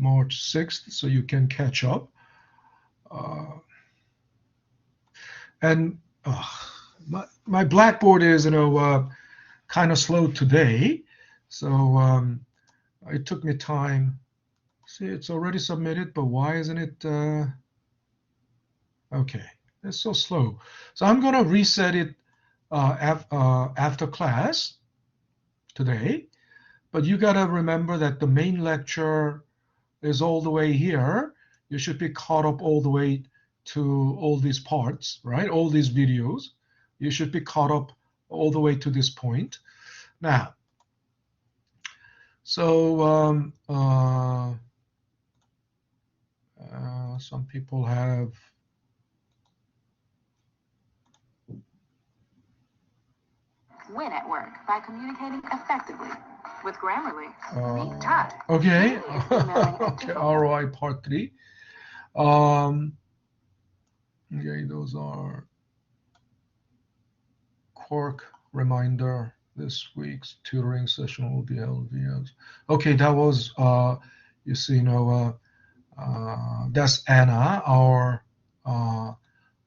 March 6th, so you can catch up. And my Blackboard is, kind of slow today, so it took me time. See, it's already submitted, but why isn't it? Okay, it's so slow. So I'm gonna reset it after class today. But you gotta remember that the main lecture is all the way here. You should be caught up all the way to all these parts, right? All these videos. You should be caught up all the way to this point. Now, so some people have win at work by communicating effectively with Grammarly. Meet Todd. Okay. Okay, ROI part 3. Okay, those are Quark reminder. This week's tutoring session will be LVS. Okay, that was you see, that's Anna, our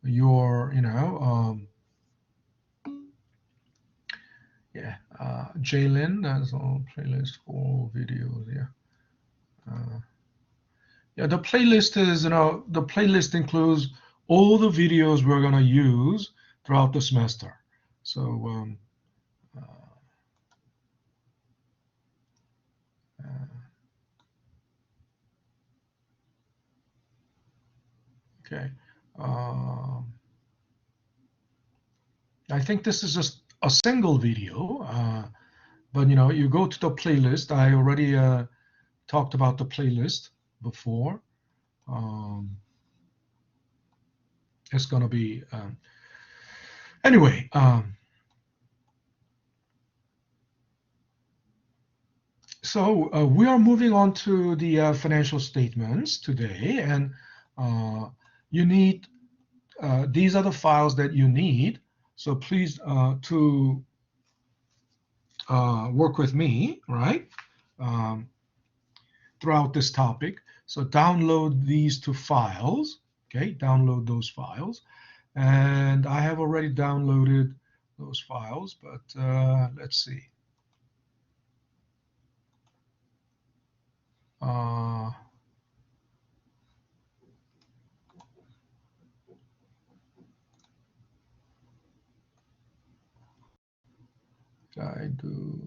your, yeah, Jalen, that's all playlist for videos. Yeah, the playlist is, the playlist includes all the videos we're gonna use throughout the semester. So okay, I think this is just a single video, but you go to the playlist. I already talked about the playlist before. It's gonna be anyway. So we are moving on to the financial statements today, and you need these are the files that you need. So please to work with me, right, throughout this topic. So download these 2 files. Okay, download those files, and I have already downloaded those files, but let's see. I do.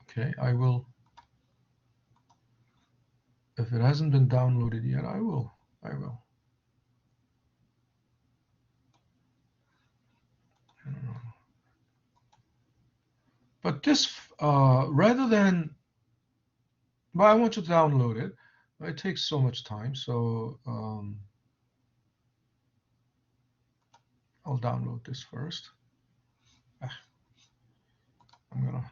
Okay, I will. If it hasn't been downloaded yet, I will. But this, rather than, but I want you to download it. It takes so much time, so I'll download this first. I'm gonna.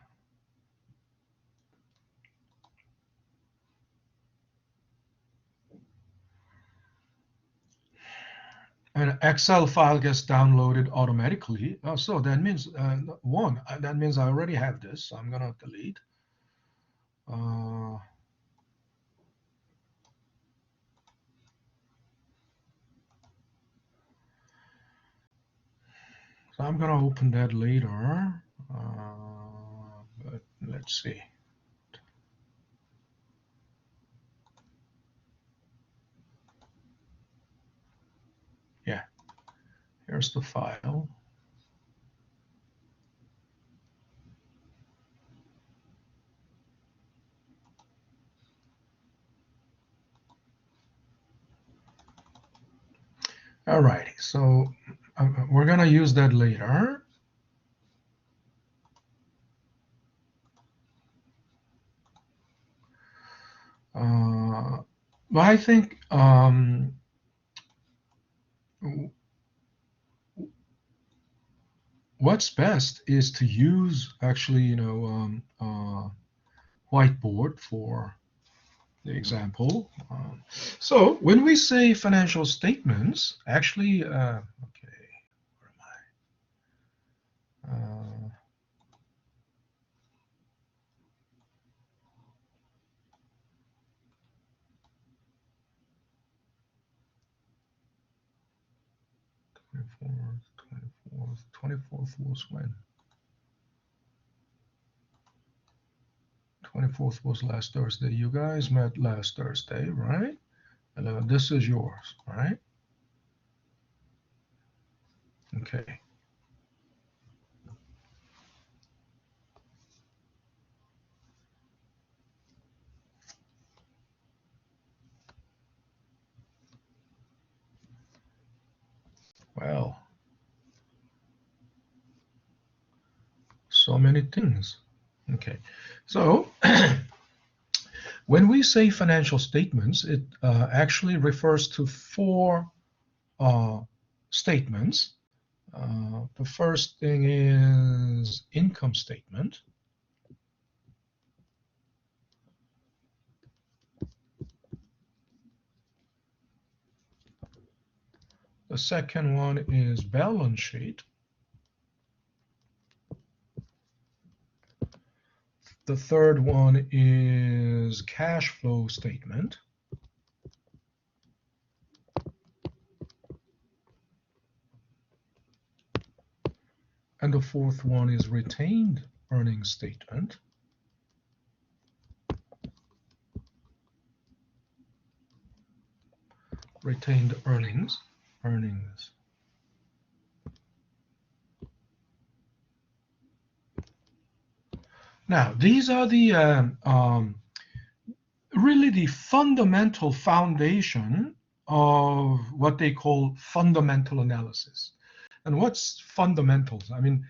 An Excel file gets downloaded automatically. Oh, so that means that means I already have this. So I'm gonna delete. So I'm gonna open that later. But let's see. Yeah, here's the file. All righty, so we're gonna use that later. But I think what's best is to use actually, whiteboard for the example. So when we say financial statements, actually, okay, where am I? 24th was when? 24th was last Thursday. You guys met last Thursday, right? And this is yours, right? Okay. Well, so many things. Okay. So when we say financial statements, it actually refers to four statements. The first thing is income statement. The second one is balance sheet. The third one is cash flow statement. And the fourth one is retained earnings statement. Retained earnings. Now, these are the really the fundamental foundation of what they call fundamental analysis. And what's fundamentals? I mean,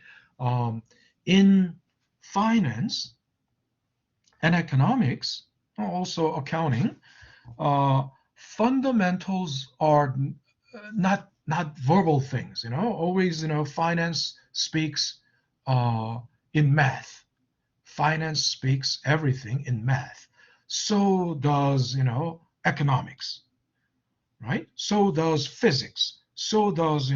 in finance and economics, also accounting, fundamentals are not verbal things. Always, finance speaks in math. Finance speaks everything in math. So does, economics, right? So does physics. So does,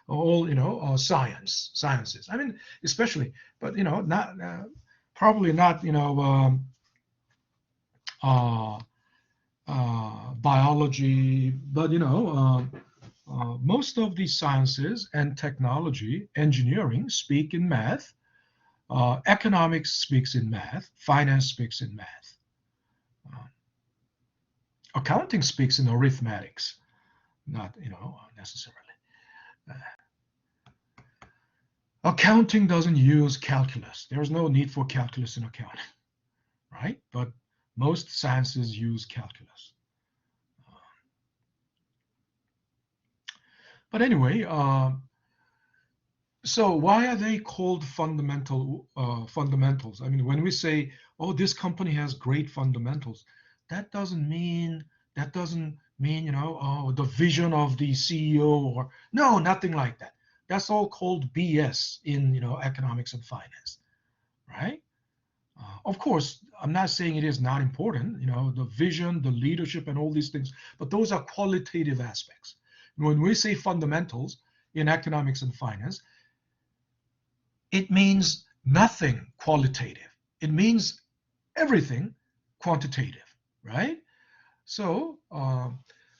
all, sciences. I mean, especially, but, not probably not, biology, but, most of these sciences and technology, engineering speak in math. Economics speaks in math. Finance speaks in math. Accounting speaks in arithmetics, not necessarily. Accounting doesn't use calculus. There's no need for calculus in accounting, right? But most sciences use calculus. But anyway, so why are they called fundamentals? I mean, when we say, oh, this company has great fundamentals, that doesn't mean oh, the vision of the CEO or no, nothing like that. That's all called BS in economics and finance, right? Of course, I'm not saying it is not important, the vision, the leadership, and all these things, but those are qualitative aspects. When we say fundamentals in economics and finance, it means nothing qualitative. It means everything quantitative, right? So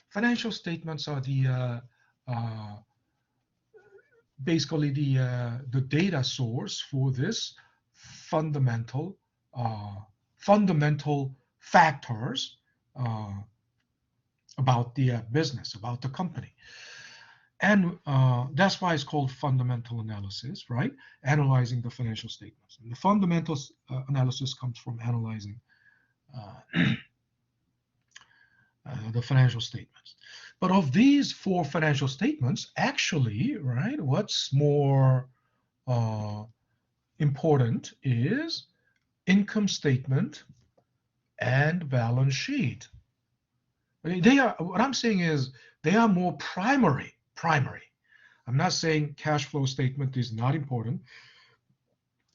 financial statements are the basically the data source for this fundamental factors about the business, about the company. And that's why it's called fundamental analysis, right? Analyzing the financial statements. And the fundamental analysis comes from analyzing the financial statements. But of these four financial statements, actually, right, what's more important is income statement and balance sheet. They are, what I'm saying is they are more primary. I'm not saying cash flow statement is not important.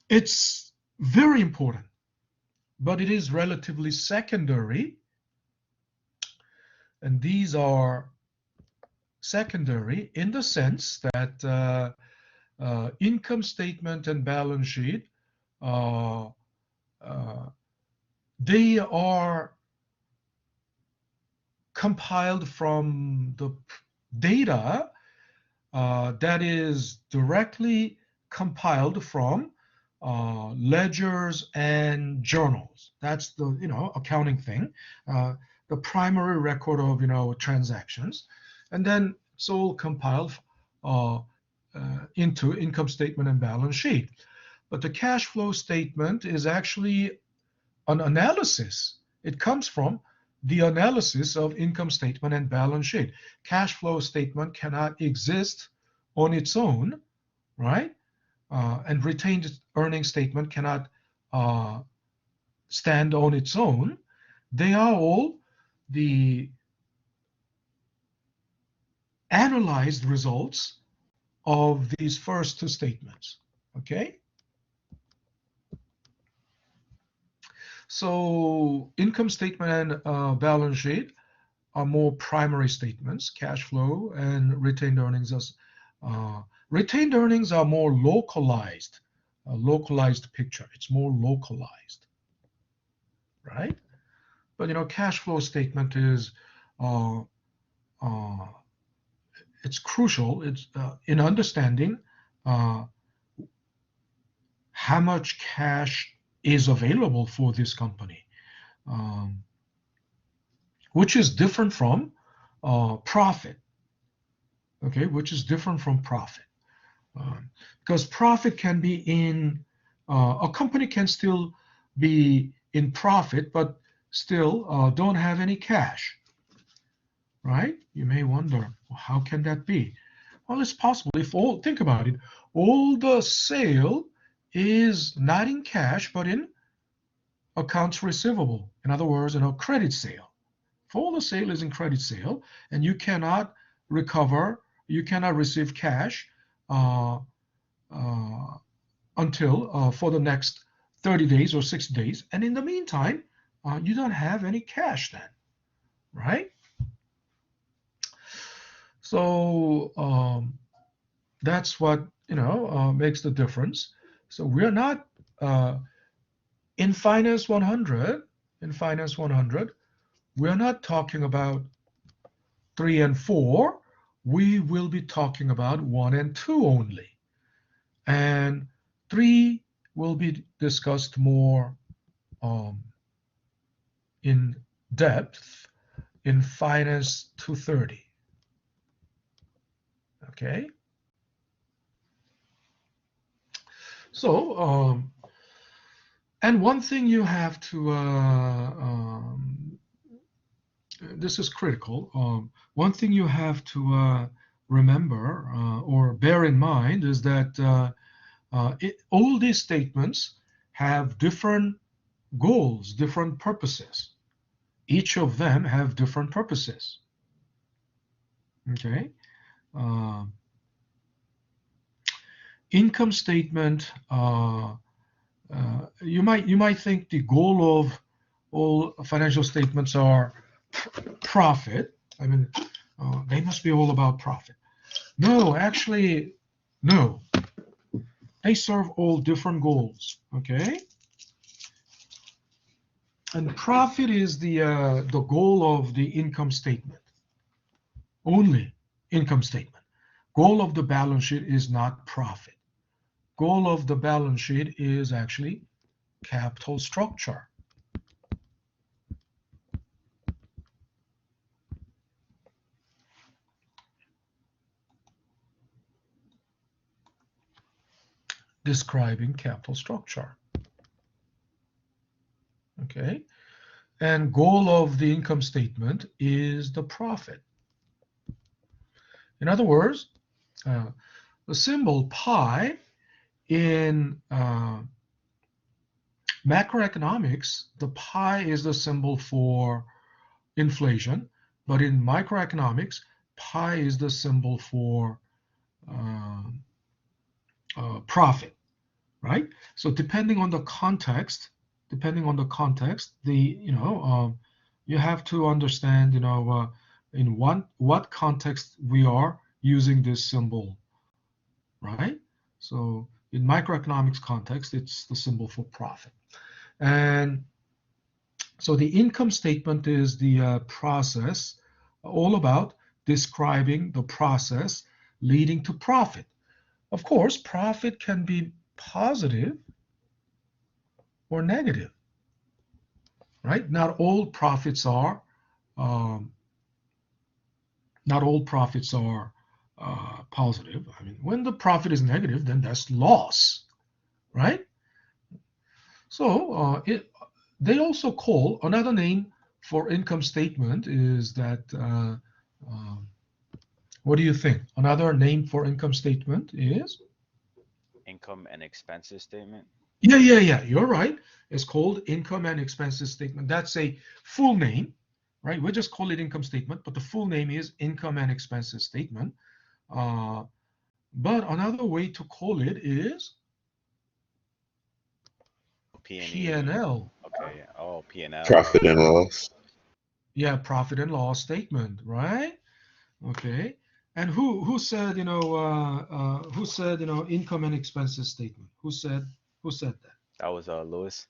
It's very important, but it is relatively secondary. And these are secondary in the sense that income statement and balance sheet, they are compiled from the data that is directly compiled from ledgers and journals. That's the accounting thing, the primary record of transactions, and then it's all compiled into income statement and balance sheet. But the cash flow statement is actually an analysis. It comes from the analysis of income statement and balance sheet. Cash flow statement cannot exist on its own, right? And retained earnings statement cannot stand on its own. They are all the analyzed results of these first two statements, okay? So income statement and balance sheet are more primary statements. Cash flow and retained earnings are more localized, a localized picture. It's more localized, right? But cash flow statement is it's crucial. It's in understanding how much cash is available for this company, which is different from profit. Okay, which is different from profit, because profit can be in a company can still be in profit, but still don't have any cash, right? You may wonder, well, how can that be? Well, it's possible if think about it, all the sale is not in cash, but in accounts receivable. In other words, credit sale. If all the sale is in credit sale, and you cannot receive cash until for the next 30 days or 60 days. And in the meantime, you don't have any cash then, right? So that's what, makes the difference. So we're not, in Finance 100, we're not talking about 3 and 4. We will be talking about 1 and 2 only. And 3 will be discussed more in depth in Finance 230. Okay? So, and one thing you have to, this is critical, one thing you have to remember or bear in mind is that all these statements have different goals, different purposes. Each of them have different purposes. Okay? Income statement, you might think the goal of all financial statements are profit. I mean, they must be all about profit. No, actually, no. They serve all different goals. Okay. And profit is the goal of the income statement. Only income statement. Goal of the balance sheet is not profit. Goal of the balance sheet is actually capital structure. Describing capital structure. Okay. And goal of the income statement is the profit. In other words, the symbol pi in macroeconomics, the pi is the symbol for inflation, but in microeconomics, pi is the symbol for profit, right? So depending on the context, you have to understand, in what context we are using this symbol, right? So in microeconomics context, it's the symbol for profit. And so the income statement is the process, all about describing the process leading to profit. Of course, profit can be positive or negative, right? Not all profits are um, positive. I mean, when the profit is negative, then that's loss, right? So they also call another name for income statement is that what do you think? Another name for income statement is? Income and expenses statement. Yeah. You're right. It's called income and expenses statement. That's a full name, right? We just call it income statement, but the full name is income and expenses statement. But another way to call it is P&E. P&L. Okay. Oh, P&L. Profit and loss. Yeah, profit and loss statement, right? Okay. And who said income and expenses statement? Who said that? That was Lewis.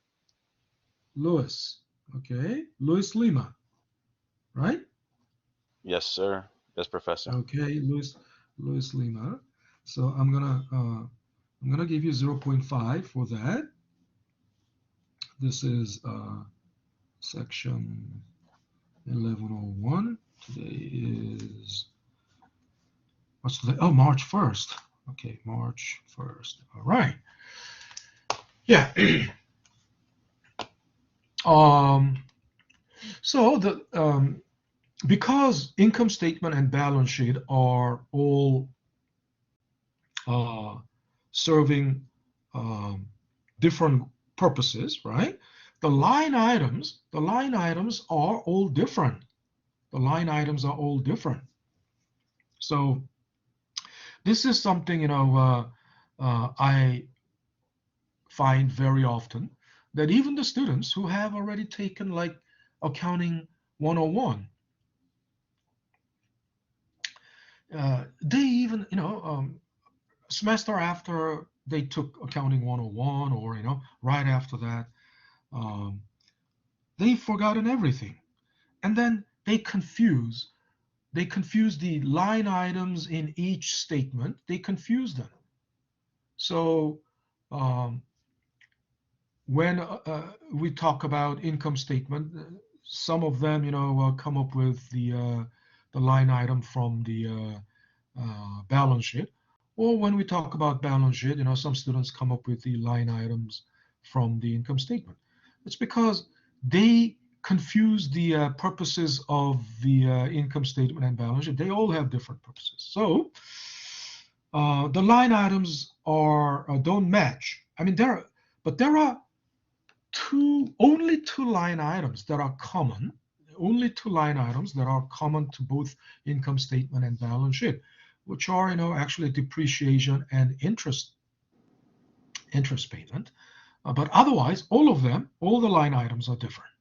Louis. Okay. Louis Lima, right? Yes, sir. Yes, professor. Okay, Louis Lima. So I'm gonna give you 0.5 for that. This is section 1101. Today is what's today? Oh, March 1st. Okay, March 1st. All right. Yeah. So because income statement and balance sheet are all serving different purposes, right? The line items are all different. The line items are all different. So this is something I find very often that even the students who have already taken like accounting 101, they even semester after they took accounting 101 or right after that, they've forgotten everything, and then they confuse the line items in each statement. They confuse them. So when we talk about income statement, some of them come up with the line item from the balance sheet, or when we talk about balance sheet, some students come up with the line items from the income statement. It's because they confuse the purposes of the income statement and balance sheet. They all have different purposes. So the line items don't match. I mean, there are only two line items that are common. Only two line items that are common to both income statement and balance sheet, which are actually depreciation and interest payment. But otherwise, all the line items are different.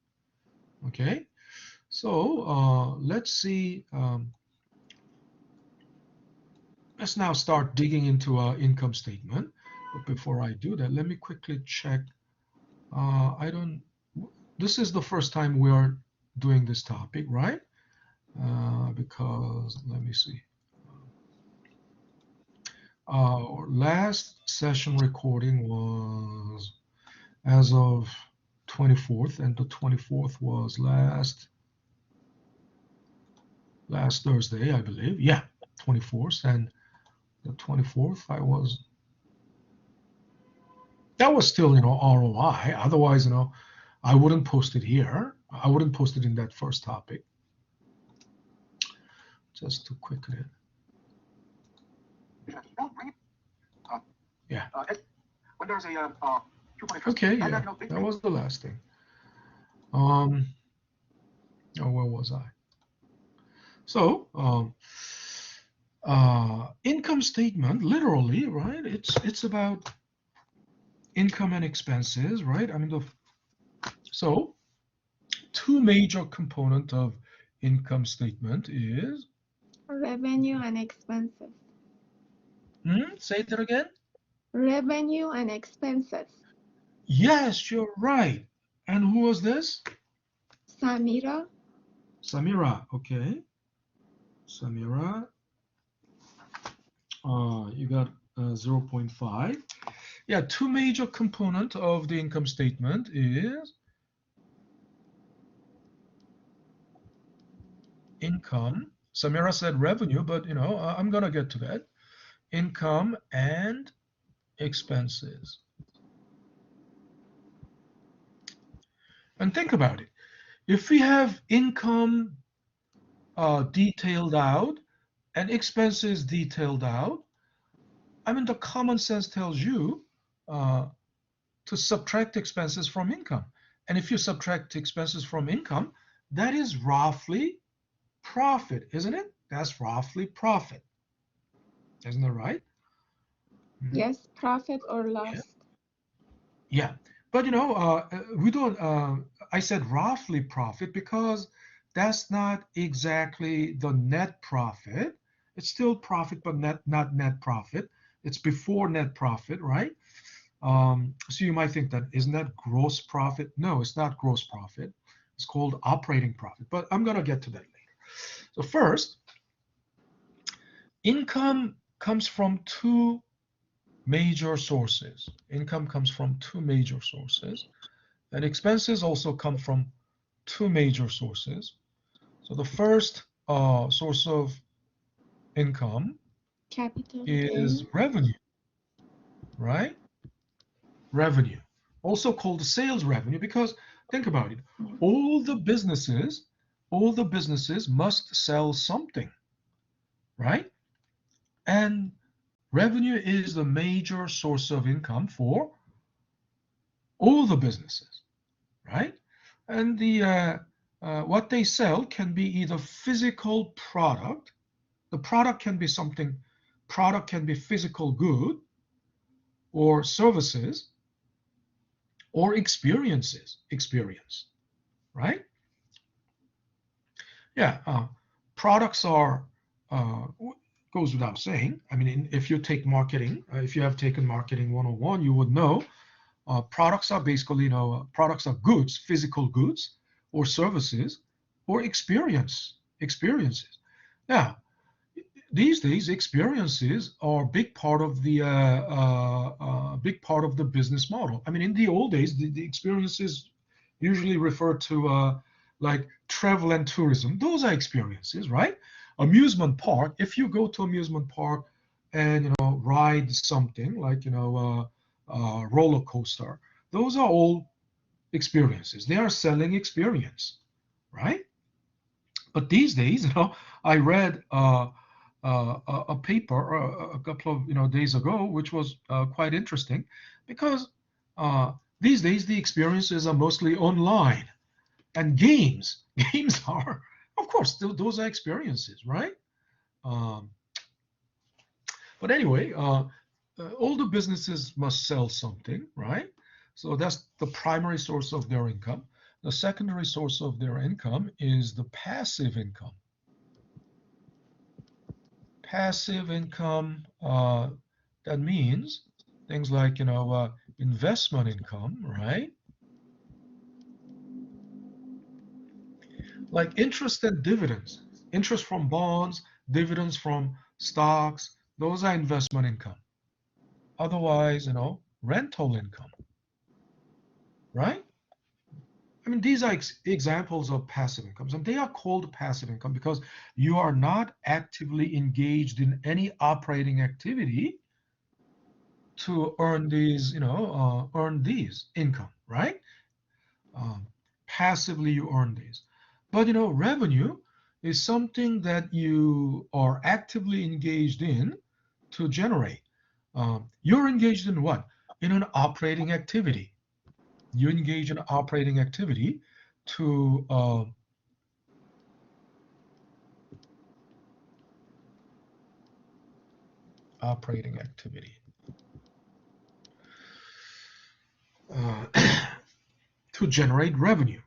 Okay, so let's see. Let's now start digging into our income statement. But before I do that, let me quickly check. This is the first time we are doing this topic, right? Because let me see. Our last session recording was as of 24th, and the 24th was last Thursday, I believe. Yeah, 24th, and the 24th that was still ROI. Otherwise, I wouldn't post it here. I wouldn't post it in that first topic. Just to quickly. Yeah. When there's a okay, yeah, that was the last thing. Where was I? So, income statement, literally, right? It's about income and expenses, right? I mean, so two major component of income statement is Revenue and expenses. Say that again. Revenue and expenses. Yes, you're right. And who was this? Samira. Samira, okay. Samira. You got 0.5. Yeah, two major component of the income statement is income. Samira said revenue, but I'm gonna get to that. Income and expenses. And think about it. If we have income detailed out and expenses detailed out, I mean, the common sense tells you to subtract expenses from income. And if you subtract expenses from income, that is roughly profit, isn't it? That's roughly profit. Isn't that right? Yes, profit or Yeah. loss. Yeah. But we don't, I said roughly profit because that's not exactly the net profit. It's still profit, but not net profit. It's before net profit, right? So you might think that, isn't that gross profit? No, it's not gross profit. It's called operating profit. But I'm going to get to that later. So first, income comes from two major sources. Income comes from two major sources. And expenses also come from two major sources. So the first source of income Capital is gain. revenue, right? Revenue, also called sales revenue, because think about it, all the businesses must sell something, right? And revenue is the major source of income for all the businesses, right? And the what they sell can be either physical product. The product can be something. Product can be physical good, or services, or experience, right? Yeah, products are goes without saying. I mean, if you take marketing, if you have taken marketing 101, you would know products are basically, products are goods, physical goods, or services, or experiences. Now, these days, experiences are a big part of the business model. I mean, in the old days, the experiences usually refer to like travel and tourism. Those are experiences, right? Amusement park. If you go to amusement park and ride something like roller coaster, those are all experiences. They are selling experience, right? But these days, I read a paper a couple of days ago, which was quite interesting, because these days the experiences are mostly online, and games. Games are, of course, those are experiences, right? Um, but anyway, all the businesses must sell something, right? So that's the primary source of their income. The secondary source of their income is the passive income. Passive income, that means things like investment income, right? Like interest and dividends, interest from bonds, dividends from stocks, those are investment income. Otherwise, rental income, right? I mean, these are examples of passive incomes, and they are called passive income because you are not actively engaged in any operating activity to earn these, earn these income, right? Passively you earn these. But revenue is something that you are actively engaged in to generate. You're engaged in what? In an operating activity. You engage in operating activity to operating activity. To generate revenue.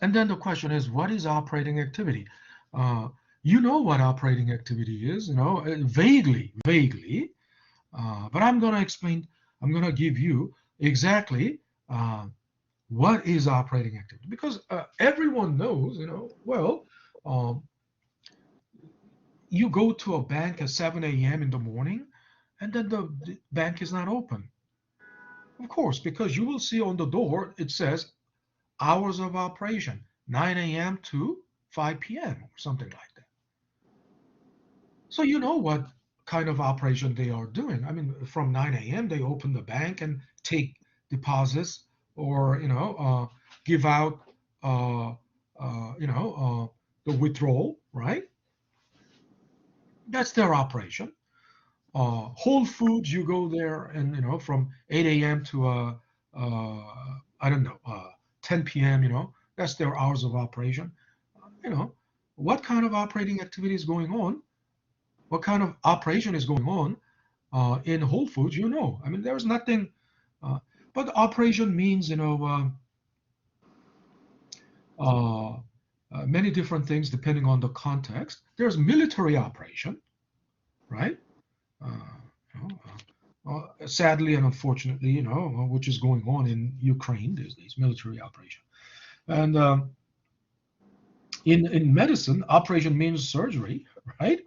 And then the question is, what is operating activity? You know what operating activity is, vaguely, but I'm going to explain, I'm going to give you exactly what is operating activity, because everyone knows, well, you go to a bank at 7 a.m. in the morning, and then the bank is not open. Of course, because you will see on the door, it says hours of operation, 9 a.m. to 5 p.m. or something like that. So you know what kind of operation they are doing. I mean, from 9 a.m. they open the bank and take deposits, or give out the withdrawal, right? That's their operation. Whole Foods, you go there, and from 8 a.m. to I don't know 10 p.m. That's their hours of operation. What kind of operating activity is going on? What kind of operation is going on in Whole Foods? I mean, there's nothing. But operation means many different things depending on the context. There's military operation, right? Sadly and unfortunately, which is going on in Ukraine, there's these military operation. And in medicine, operation means surgery, right?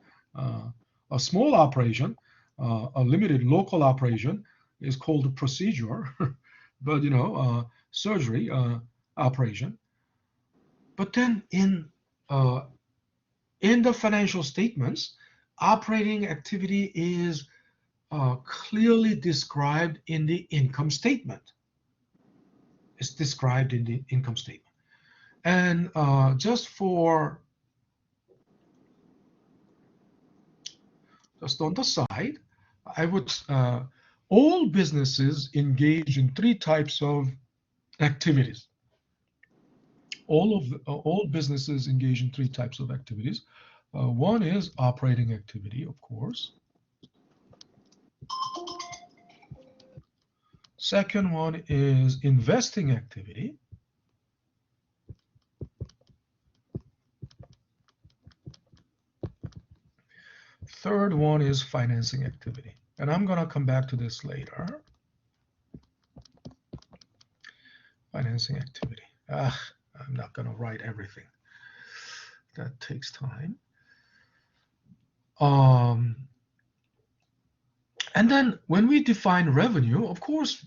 A small operation, a limited local operation is called a procedure, but surgery operation. But then in the financial statements, operating activity is clearly described in the income statement. It's described in the income statement. And just on the side, I would all businesses engage in three types of activities. All businesses engage in three types of activities. One is operating activity, of course. Second one is investing activity. Third one is financing activity. And I'm going to come back to this later. Financing activity. I'm not going to write everything. That takes time. And then when we define revenue, of course,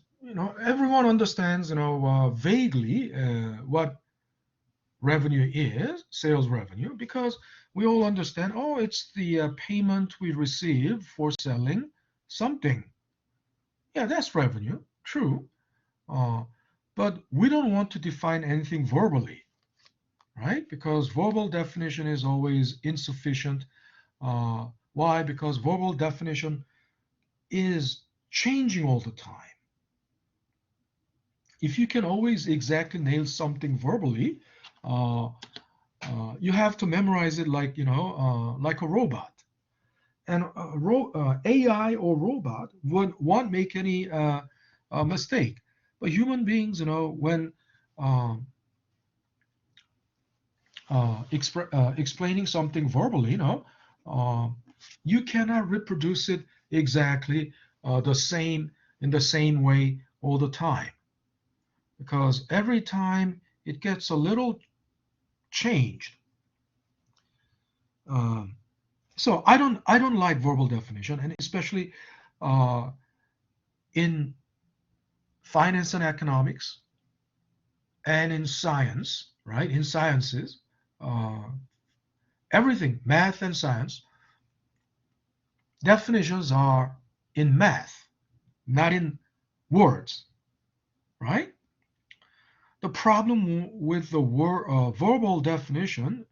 everyone understands, vaguely what revenue is, sales revenue, because we all understand, it's the payment we receive for selling something. Yeah, that's revenue, true. But we don't want to define anything verbally, right? Because verbal definition is always insufficient. Why? Because verbal definition is changing all the time. If you can always exactly nail something verbally, you have to memorize it like a robot. And AI or robot won't make any mistake. But human beings, when explaining something verbally, you cannot reproduce it exactly in the same way all the time, because every time it gets a little changed. So I don't like verbal definition, and especially in finance and economics, and in science, right? In sciences, everything, math and science, definitions are in math, not in words, right? The problem with the verbal definition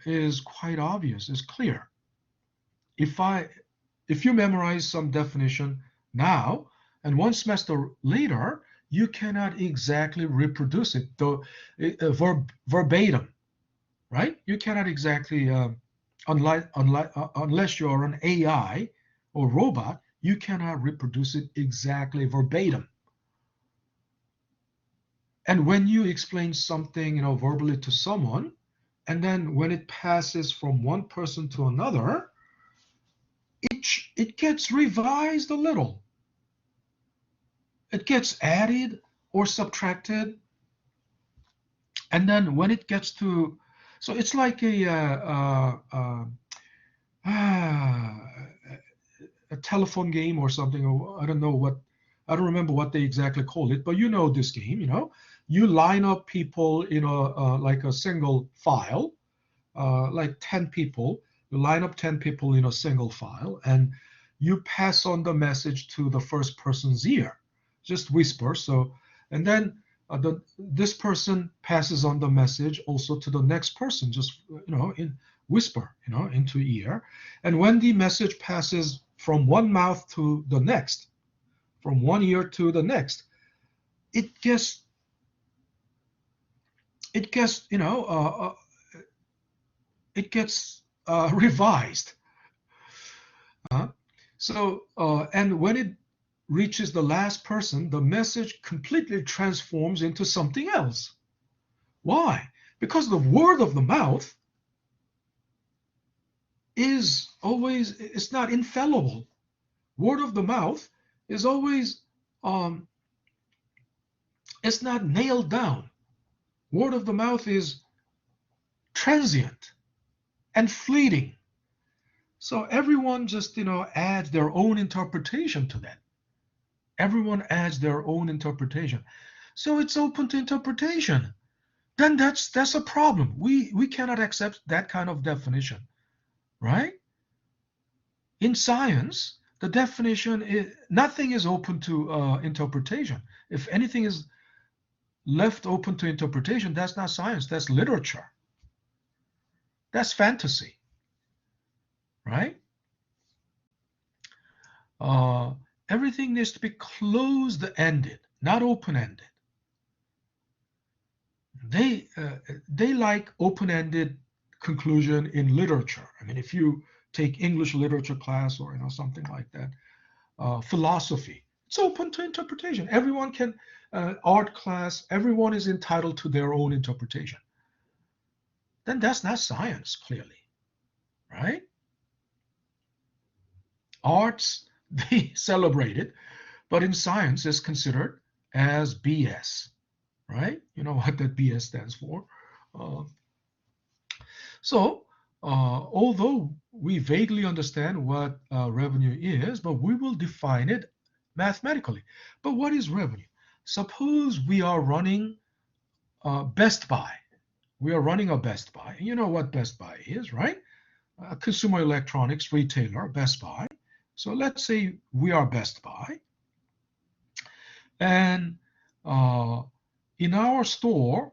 is quite obvious, is clear. If you memorize some definition now, and one semester later, you cannot exactly reproduce it, verbatim, right? You cannot exactly, unless you're an AI or robot, you cannot reproduce it exactly verbatim. And when you explain something, verbally to someone, and then when it passes from one person to another, it gets revised a little. It gets added or subtracted. And then when it gets to, so it's like a telephone game or something, or I don't know what, I don't remember what they exactly call it, but you know this game, you line up people in like a single file, like 10 people, you line up 10 people in a single file, and you pass on the message to the first person's ear, just whisper. So, and then this person passes on the message also to the next person, just in whisper, into ear. And when the message passes from one mouth to the next, from one ear to the next, it gets it gets you know it gets revised. So and when it reaches the last person, the message completely transforms into something else. Why? Because the word of the mouth is always, it's not infallible. Word of the mouth is always it's not nailed down. Word of the mouth is transient and fleeting. So everyone just adds their own interpretation to that. Everyone adds their own interpretation. So it's open to interpretation. Then that's a problem. We cannot accept that kind of definition, right? In science, the definition is nothing is open to interpretation. If anything is left open to interpretation, that's not science, that's literature. That's fantasy, right? Everything needs to be closed-ended, not open-ended. They like open-ended conclusion in literature. I mean, if you take English literature class or something like that, philosophy, it's open to interpretation. Everyone can, art class, everyone is entitled to their own interpretation. Then that's not science, clearly, right? Arts, they celebrate it, but in science it's considered as BS, right? You know what that BS stands for. So although we vaguely understand what revenue is, but we will define it mathematically. But what is revenue? Suppose we are running Best Buy. We are running a Best Buy. You know what Best Buy is, right? A consumer electronics retailer, Best Buy. So let's say we are Best Buy. And in our store,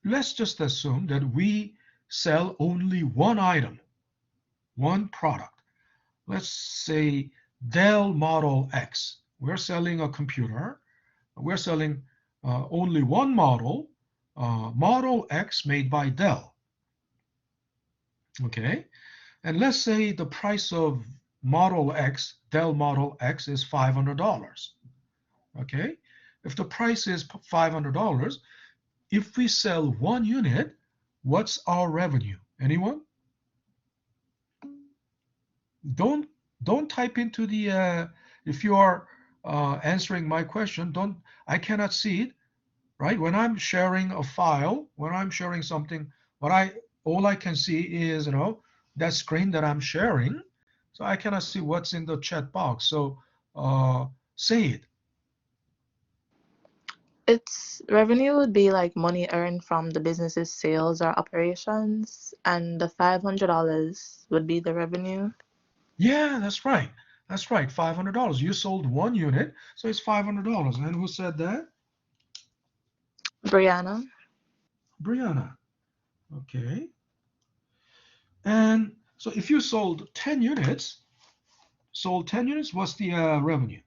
let's just assume that we sell only one item, one product. Let's say Dell Model X. We're selling a computer. We're selling only one model, Model X made by Dell. Okay, and let's say the price of Model X, Dell Model X, is $500. Okay, if the price is $500, if we sell one unit, what's our revenue? Anyone? Don't type into the if you are answering my question, don't, I cannot see it, right? When I'm sharing a file, when I'm sharing something, all I can see is that screen that I'm sharing, so I cannot see what's in the chat box. So say it. Its revenue would be like money earned from the business's sales or operations, and the $500 would be the revenue. Yeah, that's right. That's right. $500. You sold one unit, so it's $500. And who said that? Brianna. Brianna. Okay. And so if you sold 10 units, what's the revenue?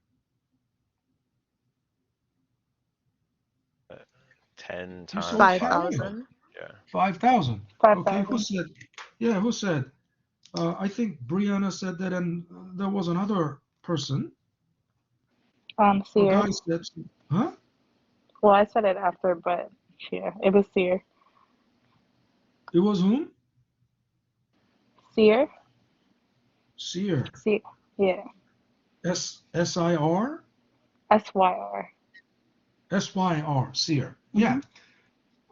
10 You times sold 10 5. 5,000. Yeah. 5,000. Okay, who 5,000. said? Yeah, who said? I think Brianna said that, and there was another person. A Sear. guy said, huh? Well, I said it after, but yeah, it was Sear. It was whom? Sear? Sear. Sear. Yeah. SIR? SYR. SYR. Sear. Yeah.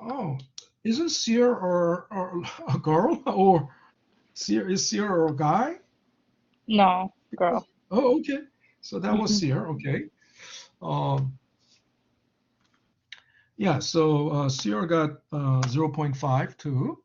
Oh, isn't Sear or a girl or Is Sear a guy? No, girl. Oh, okay. So that was Sear. Okay. Um, yeah. So Sear got 0.5 too.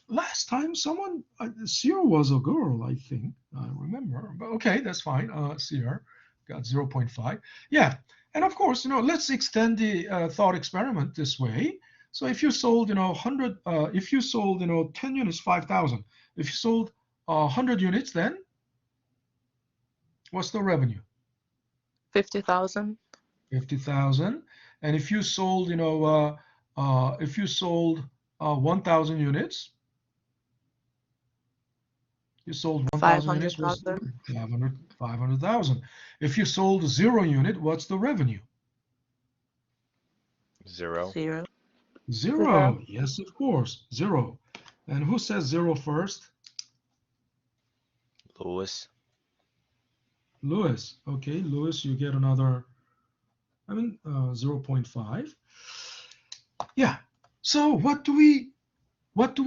Last time someone Sear was a girl, I think. I remember. But okay, that's fine. Sear got 0.5. Yeah. And of course, let's extend the thought experiment this way. So if you sold, 100, if you sold, 10 units, 5,000. If you sold 100 units, then what's the revenue? 50,000. 50,000. And if you sold, if you sold 1,000 units, you sold 1,000 units, what's 500,000. 500,000. If you sold 0 unit, what's the revenue? 0. 0. 0. Yes, of course, 0. And who says 0 first? Lewis. Lewis. Okay, Lewis, you get another, 0.5. Yeah. So what do we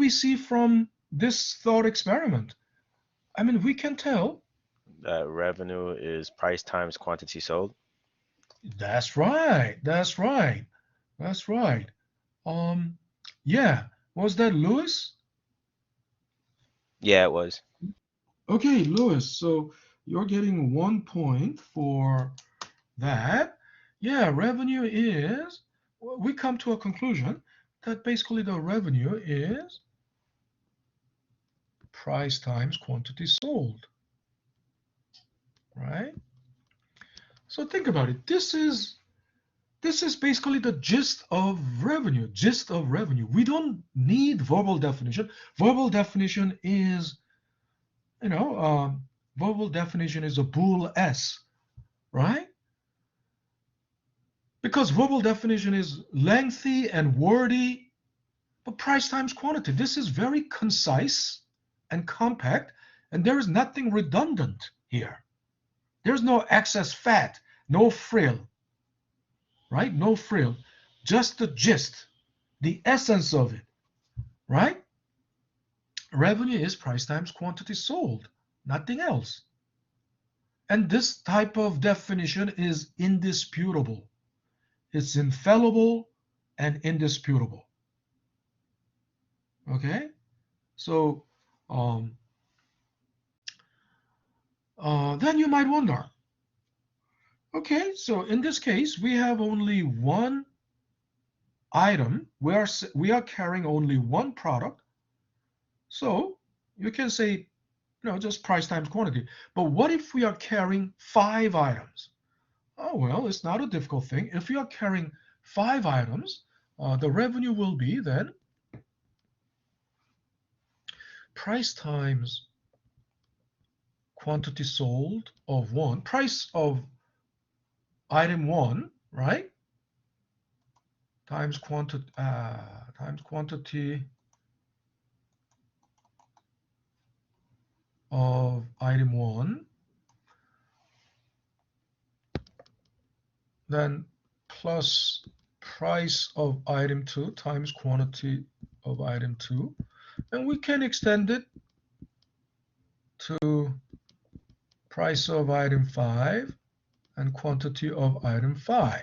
see from this thought experiment? We can tell. That revenue is price times quantity sold. That's right. That's right. That's right. Yeah. Was that Lewis? Yeah, it was. Okay, Lewis. So you're getting 1 point for that. Yeah, revenue is, we come to a conclusion that basically the revenue is price times quantity sold, right? So think about it. This is basically the gist of revenue. Gist of revenue. We don't need verbal definition. Verbal definition is, verbal definition is a bool s, right? Because verbal definition is lengthy and wordy, but price times quantity. This is very concise and compact, and there is nothing redundant here. There's no excess fat, no frill, right? No frill, just the gist, the essence of it, right? Revenue is price times quantity sold, nothing else. And this type of definition is indisputable. It's infallible and indisputable. Okay? So then you might wonder, okay, so in this case, we have only one item. We are carrying only one product. So you can say, just price times quantity. But what if we are carrying 5 items? Oh, well, it's not a difficult thing. If we are carrying 5 items, the revenue will be then price times quantity sold of 1, price of item 1, right? Times quantity of item 1, then plus price of item 2 times quantity of item 2, and we can extend it to price of item 5 and quantity of item 5.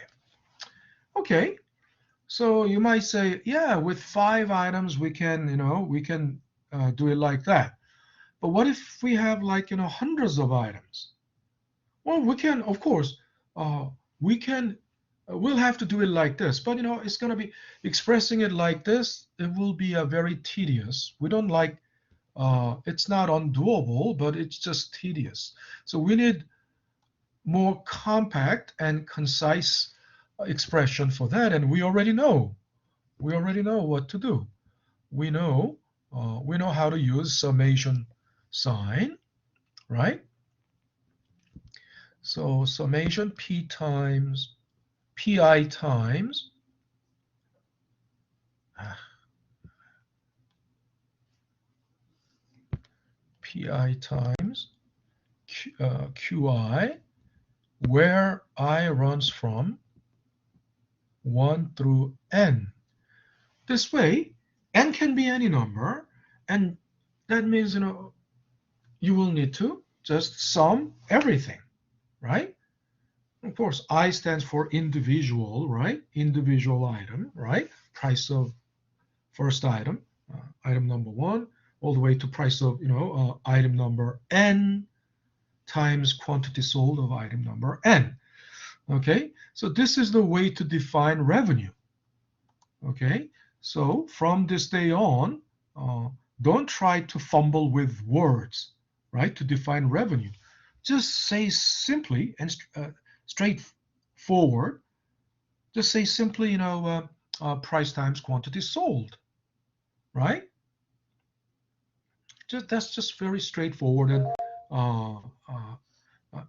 Okay, so you might say, yeah, with 5 items we can, do it like that. But what if we have hundreds of items? Well, we can, of course, we'll have to do it like this, but it's going to be expressing it like this. It will be very tedious. We don't like, it's not undoable, but it's just tedious. So we need more compact and concise expression for that, and we already know what to do. We know how to use summation sign, right? So summation pi times pi times qi, where I runs from 1 through n. This way, n can be any number, and that means, you will need to just sum everything, right? Of course, I stands for individual, right? Individual item, right? Price of first item, item number one, all the way to price of, item number n times quantity sold of item number n. Okay, so this is the way to define revenue. Okay, so from this day on, don't try to fumble with words, right, to define revenue. Just say simply and straightforward. Just say simply, price times quantity sold, right? That's just very straightforward and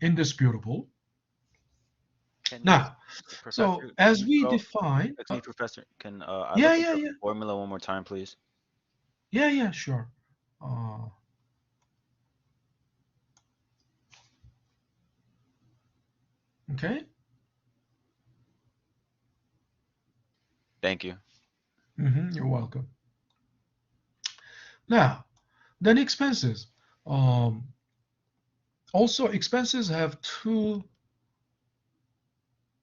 indisputable. Now, so Professor, as we define, excuse me, Professor, can I yeah, look yeah, at the yeah, formula one more time, please? yeah, sure. Uh, okay. Thank you. You're welcome. Now, then expenses. Also, expenses have two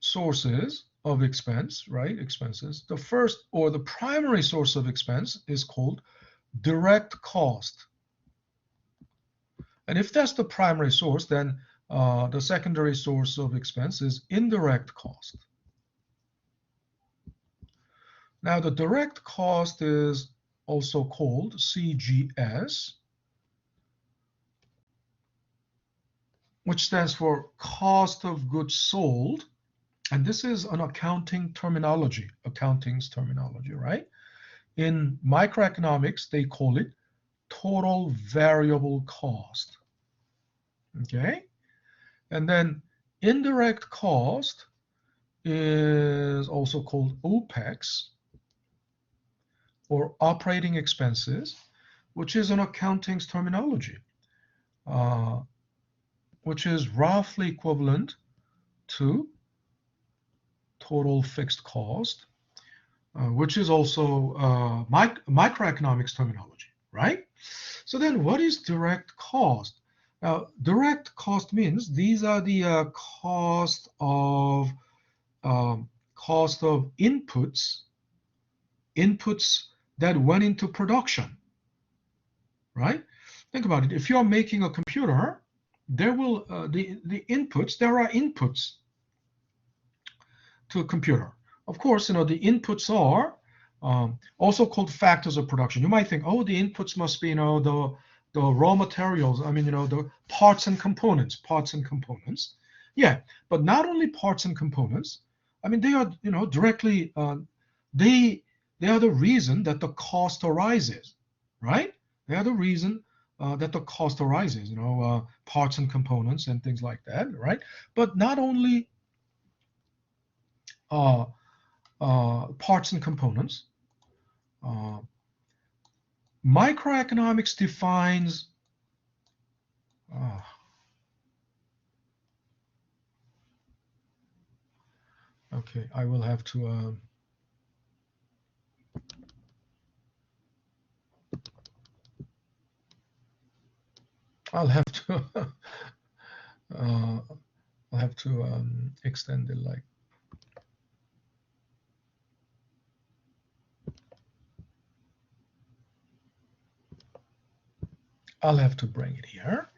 sources of expense, right? Expenses. The first or the primary source of expense is called direct cost. And if that's the primary source, then the secondary source of expense is indirect cost. Now, the direct cost is also called CGS, which stands for cost of goods sold. And this is an accounting's terminology, right? In microeconomics, they call it total variable cost. Okay? And then indirect cost is also called OPEX, or operating expenses, which is an accounting's terminology, which is roughly equivalent to total fixed cost, which is also microeconomics terminology, right? So then what is direct cost? Now, direct cost means these are the cost of inputs that went into production, right? Think about it. If you're making a computer, there will there are inputs to a computer. Of course, the inputs are also called factors of production. You might think, oh, the inputs must be, the raw materials. I mean, the parts and components. Yeah, but not only parts and components. I mean, they are, directly. They are the reason that the cost arises, right? They are the reason that the cost arises. Parts and components and things like that, right? But not only parts and components. Microeconomics defines okay, I will have to I'll have to extend it like I'll have to bring it here.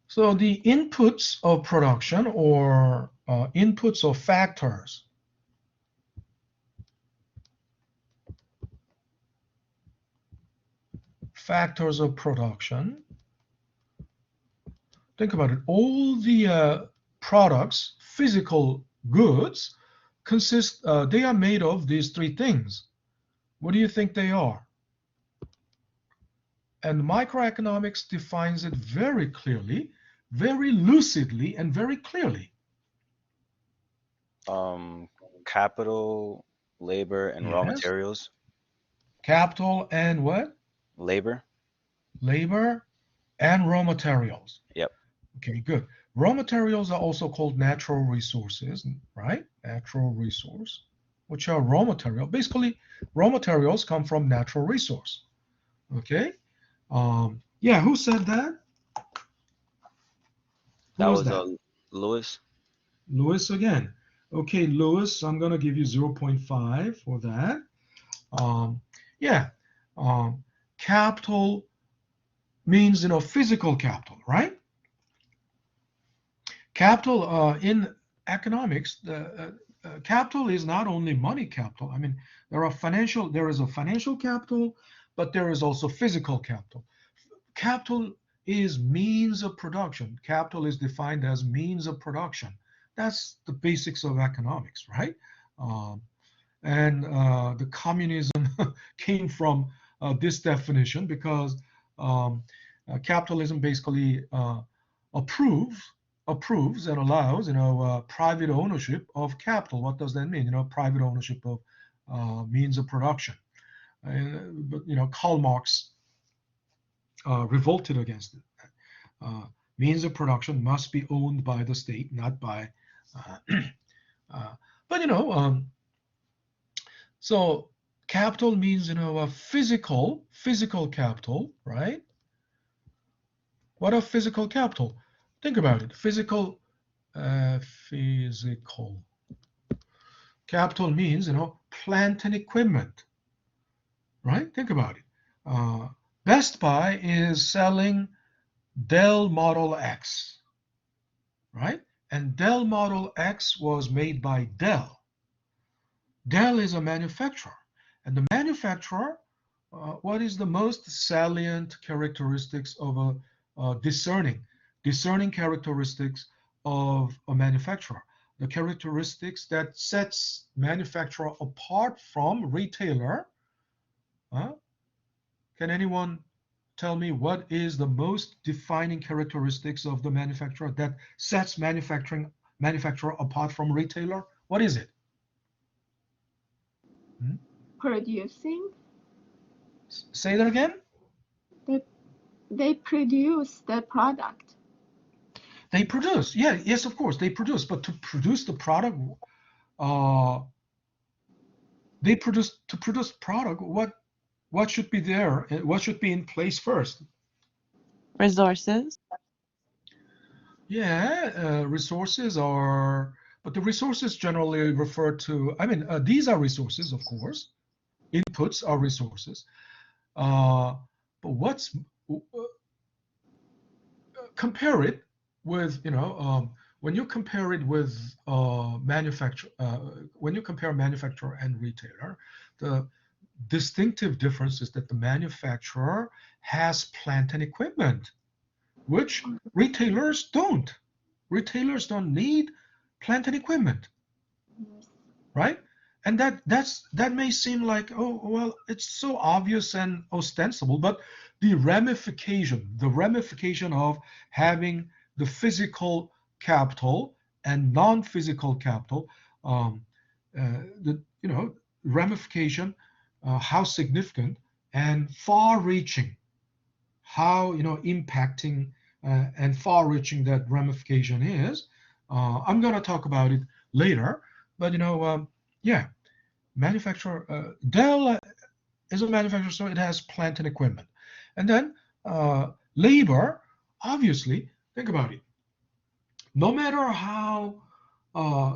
So the inputs of production, or inputs of factors, of production. Think about it. All the products, physical goods, they are made of these three things. What do you think they are? And microeconomics defines it very clearly, very lucidly, and very clearly. Capital, labor, and raw materials. Capital and what? Labor. Labor and raw materials. Yep. Okay, good. Raw materials are also called natural resources, right? Natural resource. which are raw material. Basically, raw materials come from natural resource. Okay. Yeah, who said that? Who That was was that? Lewis. Lewis again. Okay, Lewis, I'm going to give you 0.5 for that. Yeah, capital means, physical capital, right? Capital in economics, capital is not only money capital. I mean, there is a financial capital, but there is also physical capital. Capital is means of production. Capital is defined as means of production. That's the basics of economics, right? And the communism came from this definition because capitalism basically approves and allows, private ownership of capital. What does that mean? Private ownership of means of production. But Karl Marx revolted against it. Means of production must be owned by the state, not by. But so capital means a physical capital, right? What of physical capital? Think about it. Physical capital means plant and equipment, right? Think about it. Best Buy is selling Dell Model X, right? And Dell Model X was made by Dell. Dell is a manufacturer, and the manufacturer, what is the most salient characteristics of a discerning characteristics of a manufacturer? The characteristics that sets manufacturer apart from retailer. Can anyone tell me what is the most defining characteristics of the manufacturer that sets manufacturer apart from retailer? What is it? Producing. Say that again. They produce the product. They produce. Yeah, yes, of course, they produce. But to produce the product, to produce product, what should be there? What should be in place first? Resources. Yeah, resources are, but the resources generally refer to, I mean, these are resources, of course. Inputs are resources. But compare it with, when you compare it with when you compare manufacturer and retailer, the distinctive difference is that the manufacturer has plant and equipment, which retailers don't. Retailers don't need plant and equipment, right? And that may seem like, oh well, it's so obvious and ostensible, but the ramification of having the physical capital and non-physical capital, the ramification, how significant and far-reaching, how impacting and far-reaching that ramification is. I'm going to talk about it later, but yeah, manufacturer, Dell is a manufacturer, so it has plant and equipment. And then labor, obviously, think about it. No matter how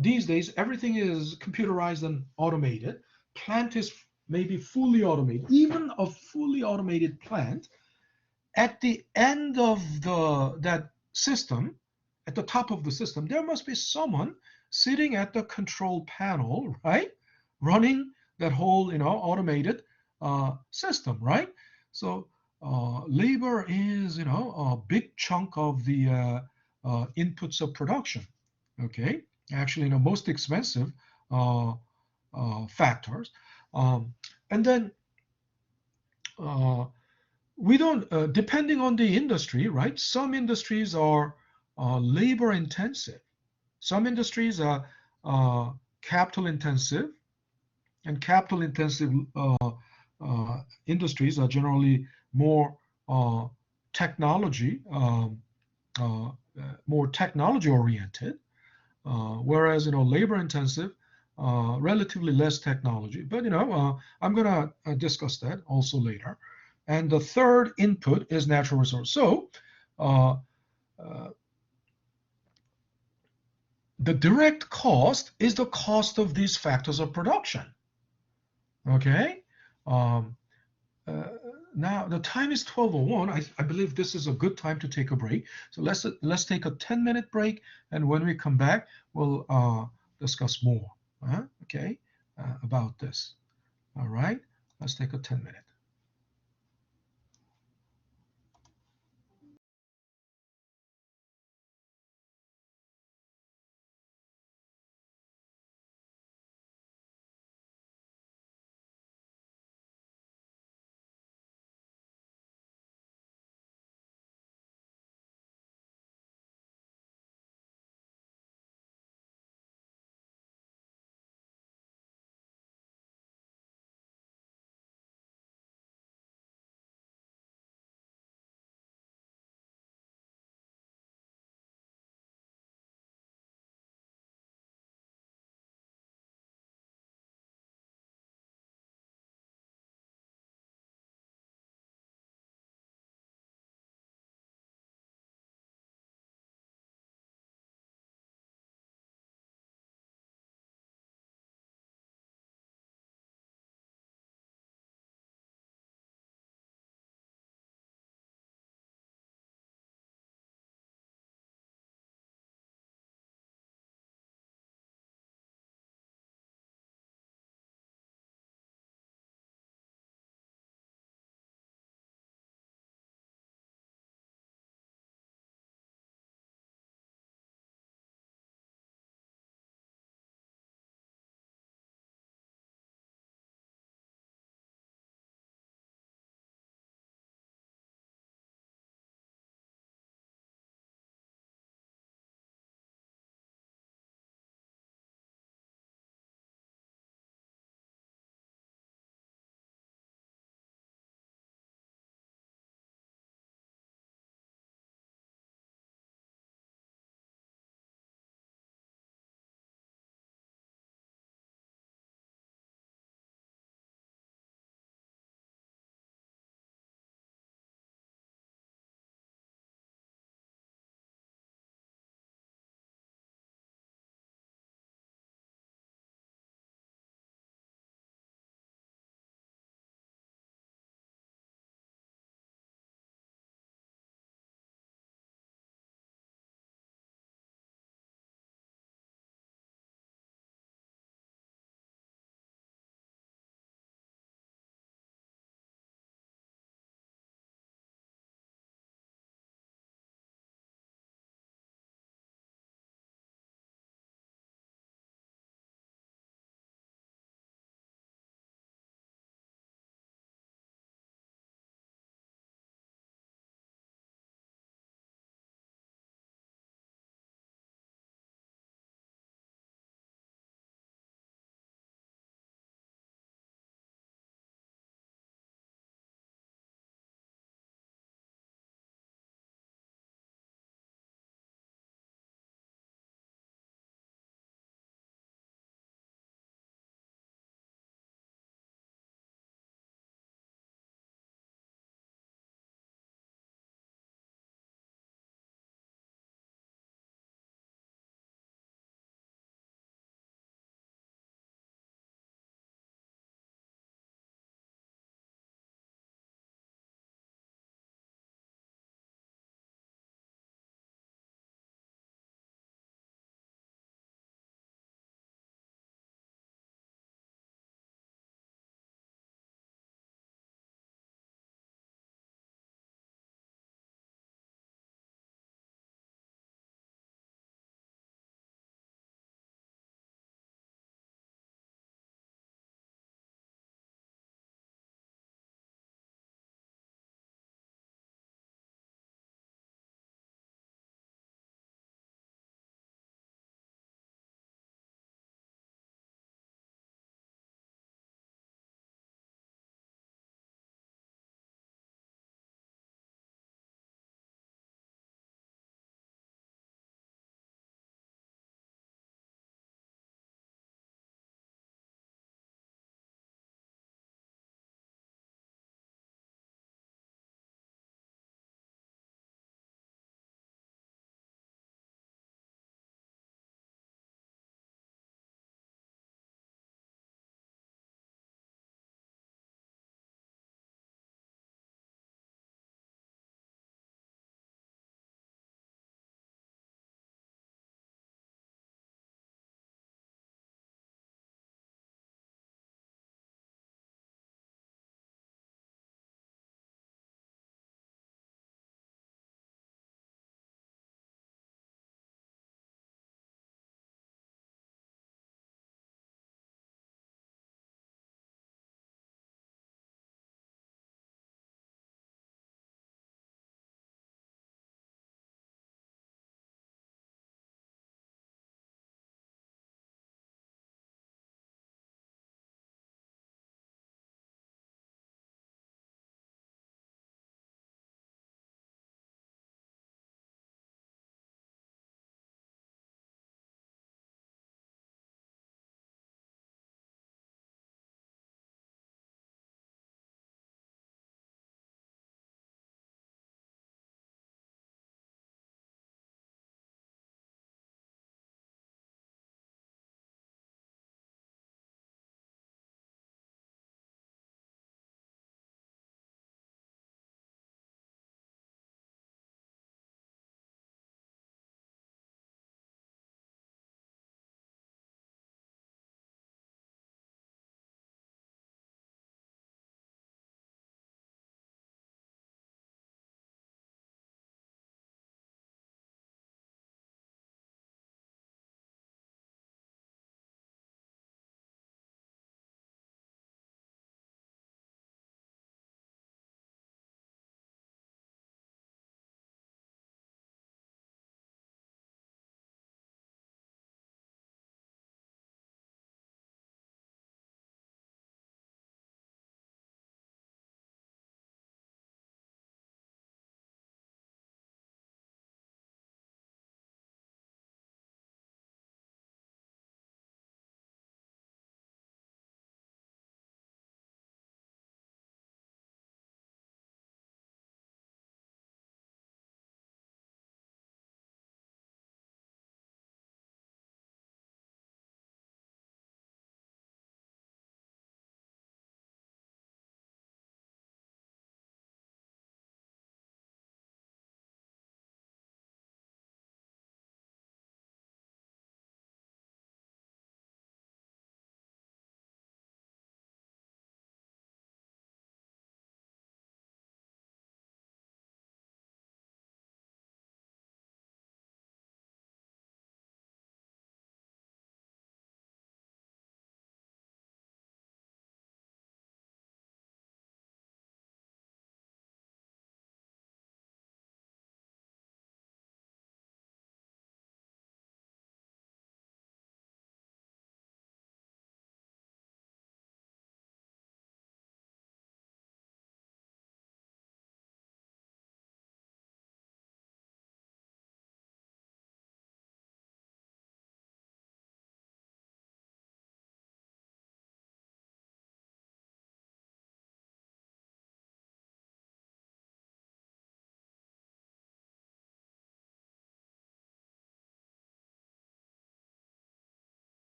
these days everything is computerized and automated, plant is maybe fully automated. Even a fully automated plant, at the end of that system, at the top of the system, there must be someone sitting at the control panel, right? Running that whole automated system, right? So labor is a big chunk of the inputs of production. Okay, actually, most expensive factors, and then we don't, depending on the industry, right? Some industries are labor intensive. Some industries are capital intensive, and capital intensive industries are generally more technology oriented, whereas labor intensive relatively less technology. But I'm gonna discuss that also later. And the third input is natural resource. So uh, uh, the direct cost is the cost of these factors of production. Okay. Um, uh, Now the time is 12:01. I believe this is a good time to take a break. So let's take a 10-minute break, and when we come back, we'll discuss more. Okay, about this. All right. Let's take a 10-minute.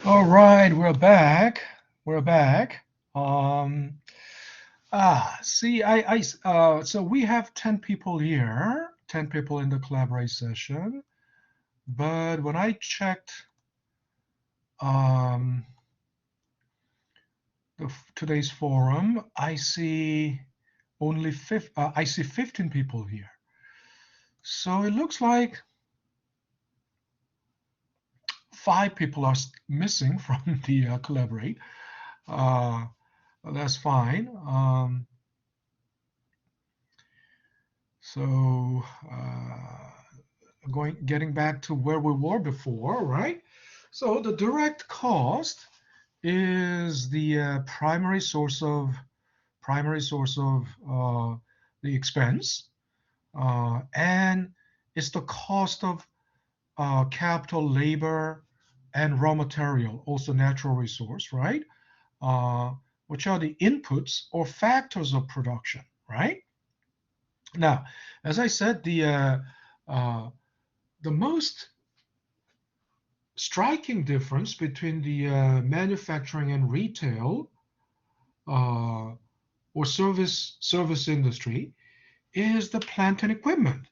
All right, we're back. We're back. See, so we have 10 people here, 10 people in the collaborate session. But when I checked today's forum, I see I see 15 people here. So it looks like 5 people are missing from the collaborate. That's fine. So getting back to where we were before, right? So the direct cost is the primary source of the expense, and it's the cost of capital, labor, and raw material, also natural resource, right? Which are the inputs or factors of production, right? Now, as I said, the most striking difference between the manufacturing and retail or service industry is the plant and equipment,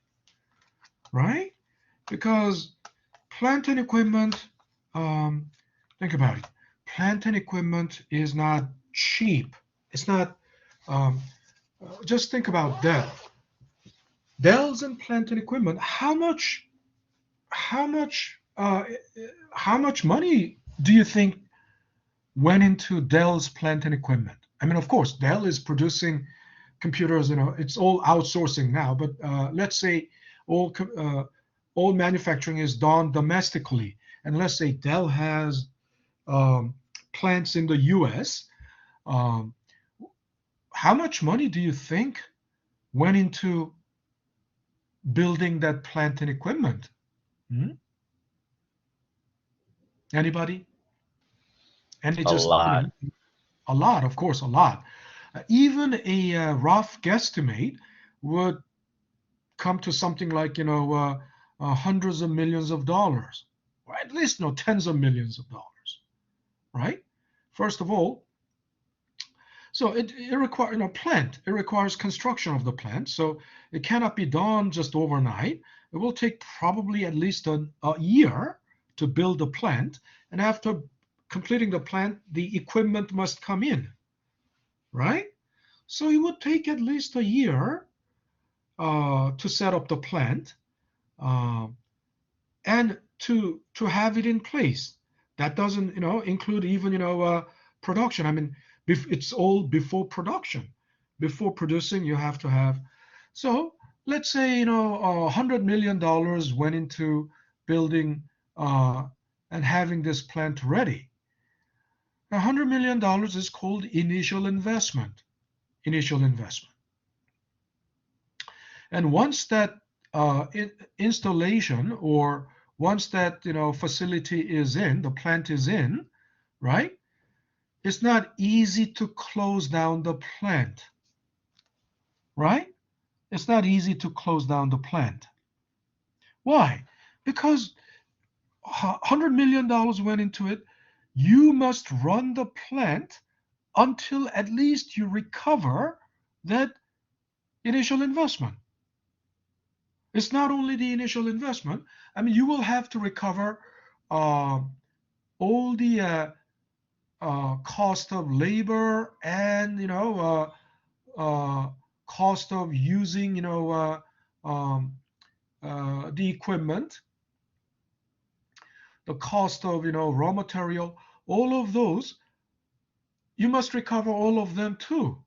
right? Because plant and equipment, think about it. Plant and equipment is not cheap. It's not. Just think about Dell. Dell's and plant and equipment. How much, how much money do you think went into Dell's plant and equipment? I mean, of course, Dell is producing computers. It's all outsourcing now. But let's say all manufacturing is done domestically, and let's say Dell has plants in the U.S. Um, how much money do you think went into building that plant and equipment? Hmm? Anybody? And it A just, lot. a lot, of course, a lot. Even a rough guesstimate would come to something like, hundreds of millions of dollars, or at least, tens of millions of dollars, right? First of all, so it requires, plant. It requires construction of the plant. So it cannot be done just overnight. It will take probably at least a year to build the plant. And after completing the plant, the equipment must come in, right? So it would take at least a year to set up the plant and to have it in place. That doesn't, include even, production. I mean, it's all before production. Before producing, you have to have. So let's say, $100 million went into building and having this plant ready. $100 million is called initial investment. Initial investment. And once that installation, or once that facility is in, the plant is in, right? It's not easy to close down the plant, right? It's not easy to close down the plant. Why? Because $100 million went into it. You must run the plant until at least you recover that initial investment. It's not only the initial investment. I mean, you will have to recover all the cost of labor and cost of using the equipment, the cost of raw material, all of those. You must recover all of them too,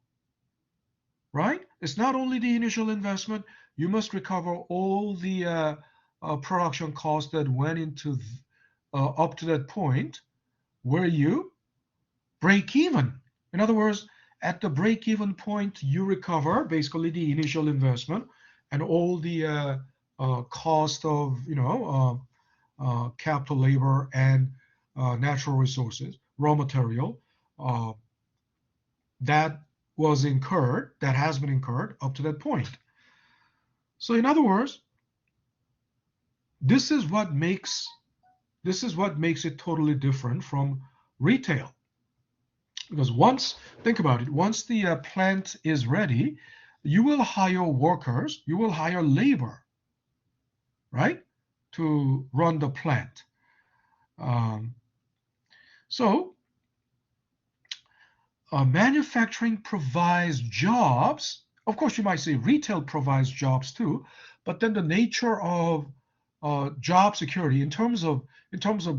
right? It's not only the initial investment. You must recover all the production costs that went into up to that point where you break even. In other words, at the break even point, you recover basically the initial investment and all the cost of capital, labor, and natural resources, raw material that was incurred, that has been incurred up to that point. So in other words, this is what makes this is what makes it totally different from retail. Because once, think about it, once the plant is ready, you will hire workers, you will hire labor, right, to run the plant. So manufacturing provides jobs. Of course, you might say retail provides jobs too, but then the nature of job security, in terms of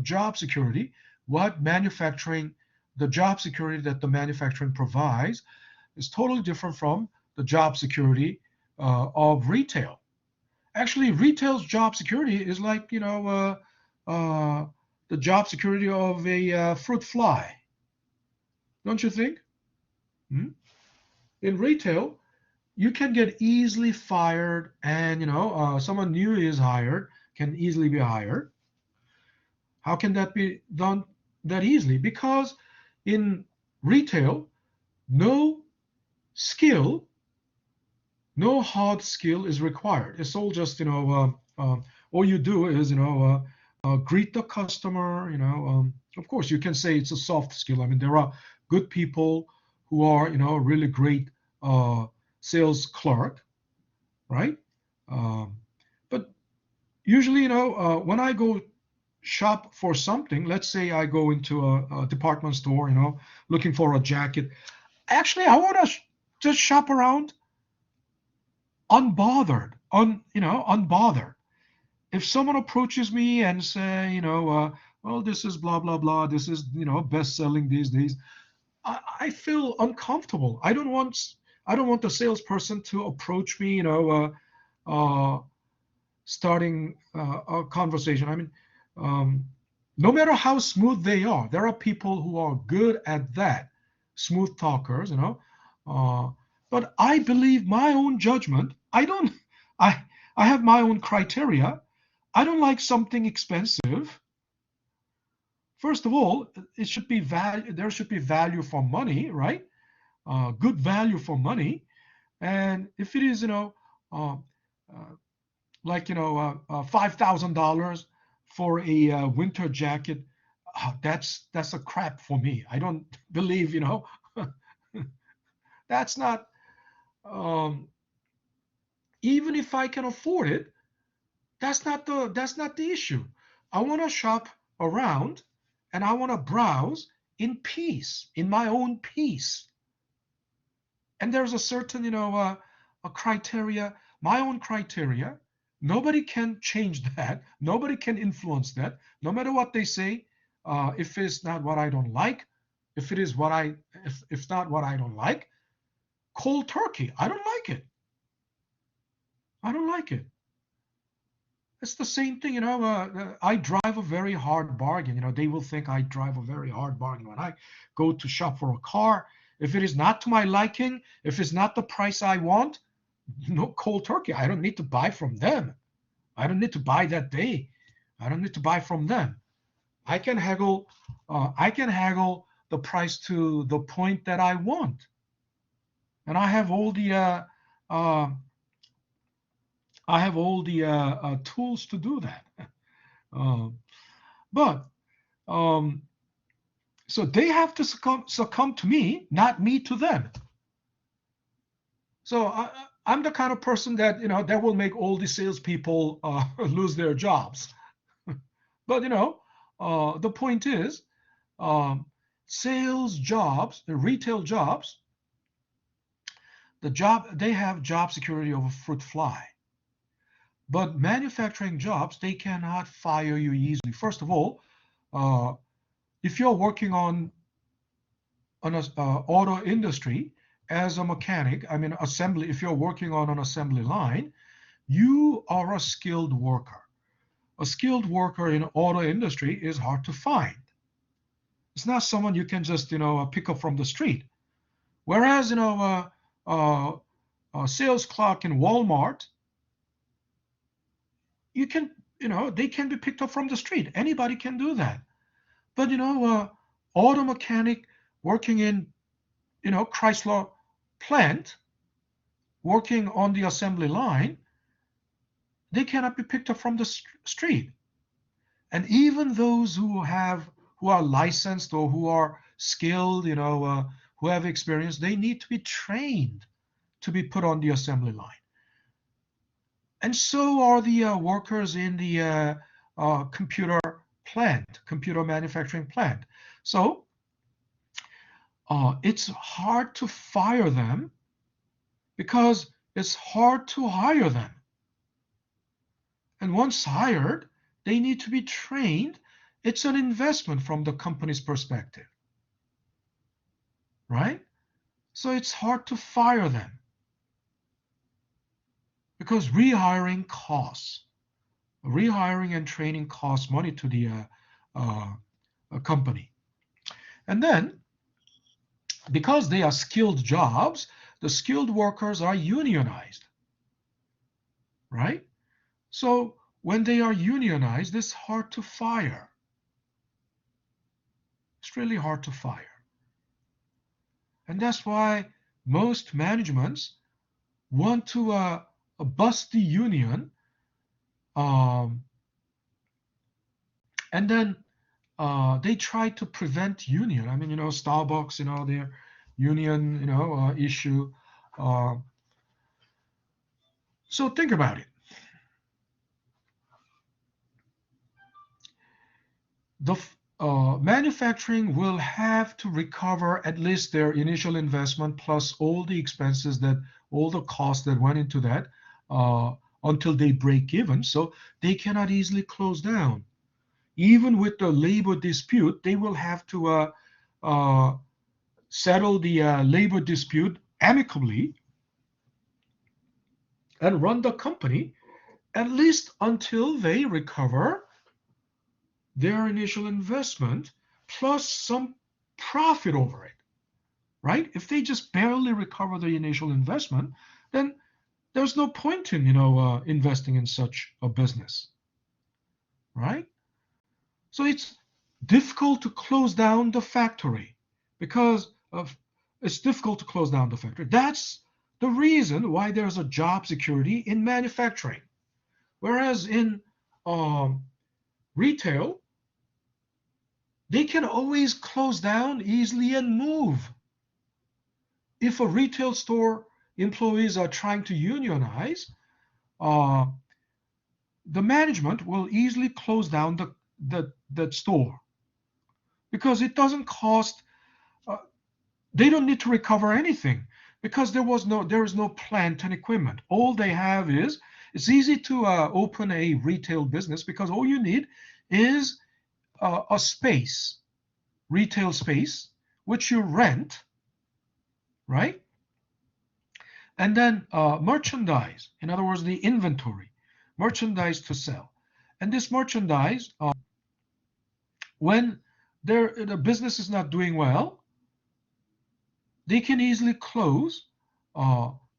job security, what manufacturing, the job security that the manufacturing provides is totally different from the job security of retail. Actually, retail's job security is like, the job security of a fruit fly, don't you think? Hmm? In retail, you can get easily fired, and someone new is hired, can easily be hired. How can that be done that easily? Because in retail, no skill, no hard skill is required. It's all just, all you do is, greet the customer. Of course, you can say it's a soft skill. I mean, there are good people who are, really great sales clerk, right? But usually, when I go shop for something, let's say I go into a department store, looking for a jacket. Actually, I want to just shop around unbothered, unbothered. If someone approaches me and say, well, this is blah blah blah, this is, best selling these days, I feel uncomfortable. I don't want the salesperson to approach me, starting a conversation. I mean, no matter how smooth they are, there are people who are good at that, smooth talkers, but I believe my own judgment. I have my own criteria. I don't like something expensive. First of all, it should be value. There should be value for money, right? Good value for money. And if it is, uh, like $5,000 for a winter jacket, that's a crap for me. I don't believe, that's not. Um, Even if I can afford it, that's not the issue. I want to shop around, and I want to browse in peace, in my own peace. And there's a certain, a criteria, my own criteria. Nobody can change that. Nobody can influence that. No matter what they say, if it's not what I don't like, if it is if not what I don't like, cold turkey. I don't like it. I don't like it. It's the same thing, I drive a very hard bargain. They will think I drive a very hard bargain when I go to shop for a car. If it is not to my liking, if it's not the price I want, no, cold turkey. I don't need to buy from them. I don't need to buy that day. I don't need to buy from them. I can haggle. I can haggle the price to the point that I want, and I have all the tools to do that. But so they have to succumb to me, not me to them. So I'm the kind of person that that will make all the salespeople lose their jobs. But the point is, sales jobs, the retail jobs, they have job security of a fruit fly. But manufacturing jobs, they cannot fire you easily. First of all, if you're working on an auto industry as a mechanic, I mean assembly, if you're working on an assembly line, you are a skilled worker. A skilled worker in auto industry is hard to find. It's not someone you can just pick up from the street. Whereas a sales clerk in Walmart, you can they can be picked up from the street. Anybody can do that. But auto mechanic working in Chrysler plant, working on the assembly line, they cannot be picked up from the street. And even those who are licensed or who are skilled, who have experience, they need to be trained to be put on the assembly line. And so are the workers in the computer manufacturing plant. So it's hard to fire them because it's hard to hire them. And once hired, they need to be trained. It's an investment from the company's perspective, right? So it's hard to fire them because rehiring costs. Rehiring and training costs money to the company. And then, because they are skilled jobs, the skilled workers are unionized, right? So when they are unionized, it's hard to fire. It's really hard to fire. And that's why most managements want to bust the union, and then they try to prevent union. I mean, Starbucks, their union, issue. So think about it. The manufacturing will have to recover at least their initial investment plus all the expenses all the costs that went into that until they break even. So they cannot easily close down. Even with the labor dispute, they will have to settle the labor dispute amicably and run the company at least until they recover their initial investment plus some profit over it, right? If they just barely recover the initial investment, then there's no point in investing in such a business, right? So it's difficult to close down the factory because it's difficult to close down the factory. That's the reason why there's a job security in manufacturing, whereas in retail, they can always close down easily and move. If a retail store employees are trying to unionize, the management will easily close down the store because it doesn't cost. They don't need to recover anything because there is no plant and equipment. All they have is it's easy to open a retail business because all you need is a space, retail space, which you rent, right? And then merchandise, in other words, the inventory, merchandise to sell. And this merchandise, when the business is not doing well, they can easily close,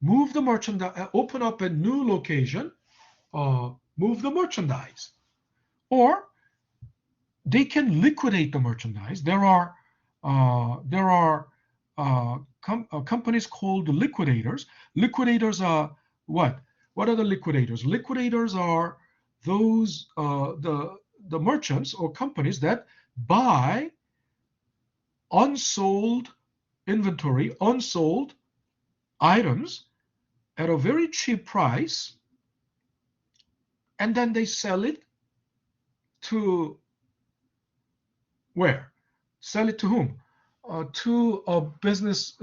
move the merchandise, open up a new location, move the merchandise, or they can liquidate the merchandise. There are companies called liquidators. Liquidators are what? What are the liquidators? Liquidators are those the merchants or companies that buy unsold inventory, unsold items at a very cheap price, and then they sell it to where? Sell it to whom? To a business,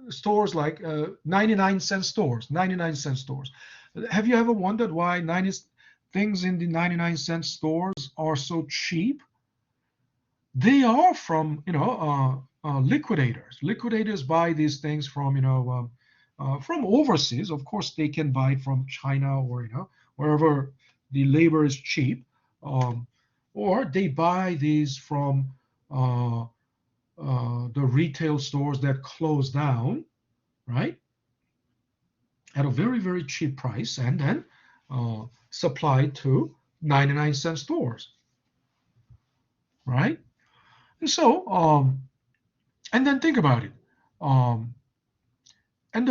stores like 99-cent stores, 99-cent stores. Have you ever wondered why things in the 99-cent stores are so cheap? They are from, liquidators. Liquidators buy these things from, from overseas. Of course, they can buy it from China or, wherever the labor is cheap. Or they buy these from the retail stores that close down, right? At a very, very cheap price and then supplied to 99-cent stores, right? And so, and then think about it. And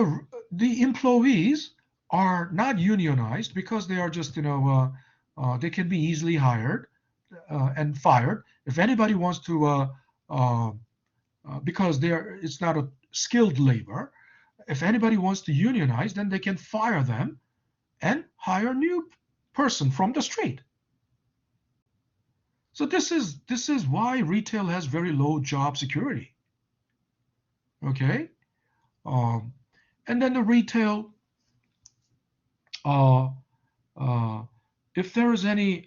the employees are not unionized because they are just, they can be easily hired. and fired. If anybody wants to, because it's not a skilled labor, if anybody wants to unionize, then they can fire them and hire a new person from the street. So this is why retail has very low job security. Okay, and then the retail, if there is any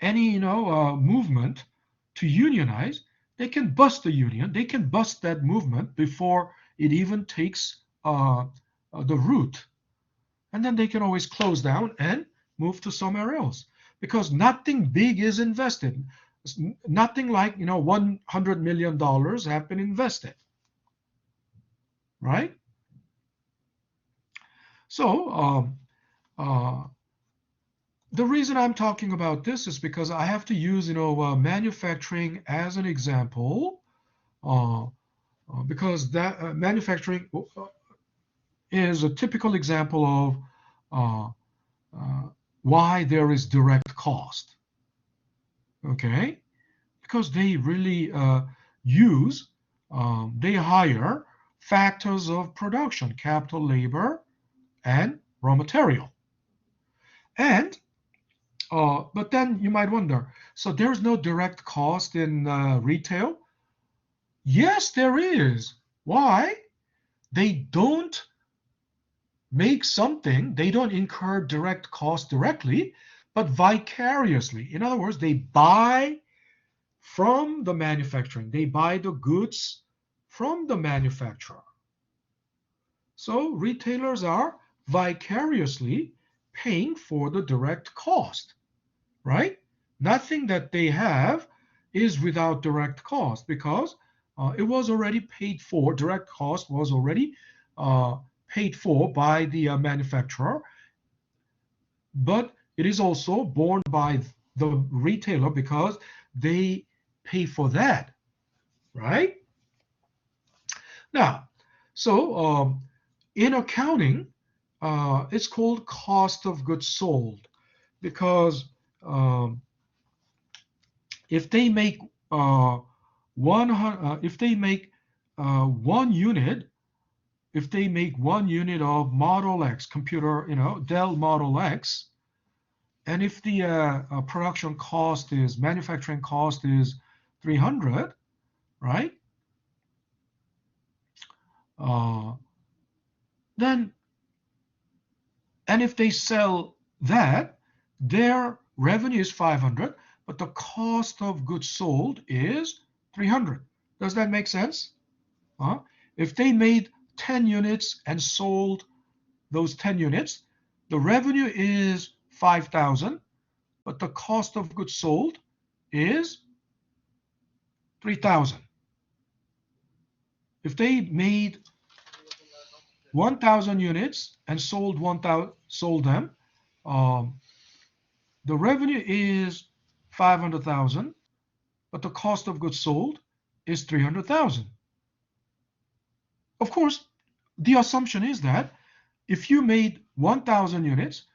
movement to unionize, they can bust the union. They can bust that movement before it even takes the root, and then they can always close down and move to somewhere else, because nothing big is invested. Nothing like $100 million have been invested, right? So the reason I'm talking about this is because I have to use manufacturing as an example, because that manufacturing is a typical example of why there is direct cost. Okay, because they really they hire factors of production, capital, labor, and raw material. And but then you might wonder, so there's no direct cost in retail? Yes, there is. Why? They don't make something, they don't incur direct cost directly, but vicariously. In other words, they buy from the manufacturing. They buy the goods from the manufacturer. So retailers are vicariously paying for the direct cost, right? Nothing that they have is without direct cost, because it was already paid for. Direct cost was already paid for by the manufacturer, but it is also borne by the retailer because they pay for that, right? Now, so in accounting, it's called cost of goods sold, because if they make if they make 1 unit, if they make 1 unit of Model X computer, Dell Model X, and if the manufacturing cost is 300, right? Then, and if they sell that, their revenue is 500, but the cost of goods sold is 300. Does that make sense? If they made 10 units and sold those 10 units, the revenue is 5,000, but the cost of goods sold is 3,000. If they made 1,000 units and sold them, the revenue is 500,000, but the cost of goods sold is 300,000. Of course, the assumption is that if you made 1,000 units,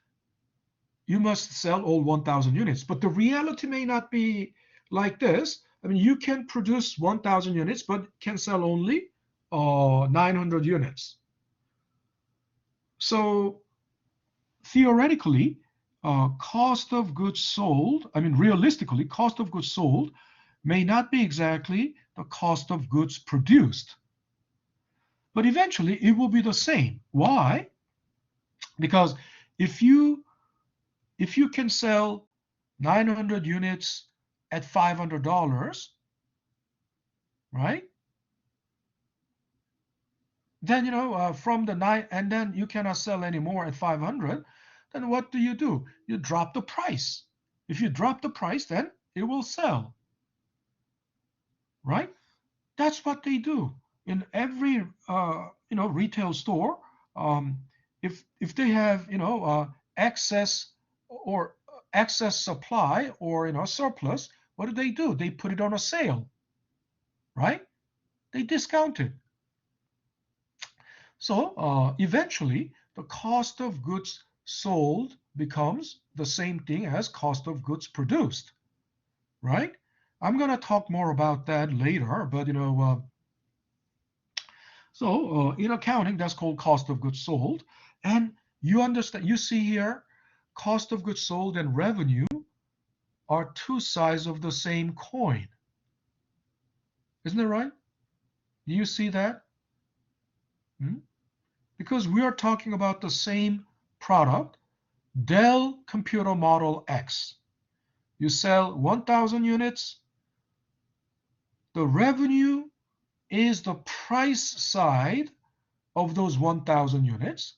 you must sell all 1,000 units. But the reality may not be like this. I mean, you can produce 1,000 units, but can sell only 900 units. So theoretically, cost of goods sold, realistically, cost of goods sold may not be exactly the cost of goods produced. But eventually, it will be the same. Why? Because if you can sell 900 units at $500, right? Then from the 9, and then you cannot sell anymore at 500. Then what do? You drop the price. If you drop the price, then it will sell, right? That's what they do in every retail store. If they have excess or excess supply or surplus, what do? They put it on a sale, right? They discount it. So eventually, the cost of goods sold becomes the same thing as cost of goods produced, right? I'm going to talk more about that later, but so in accounting, that's called cost of goods sold. And you understand, you see here, cost of goods sold and revenue are two sides of the same coin. Isn't that right? Do you see that? Because we are talking about the same product, Dell Computer Model X. You sell 1,000 units. The revenue is the price side of those 1,000 units,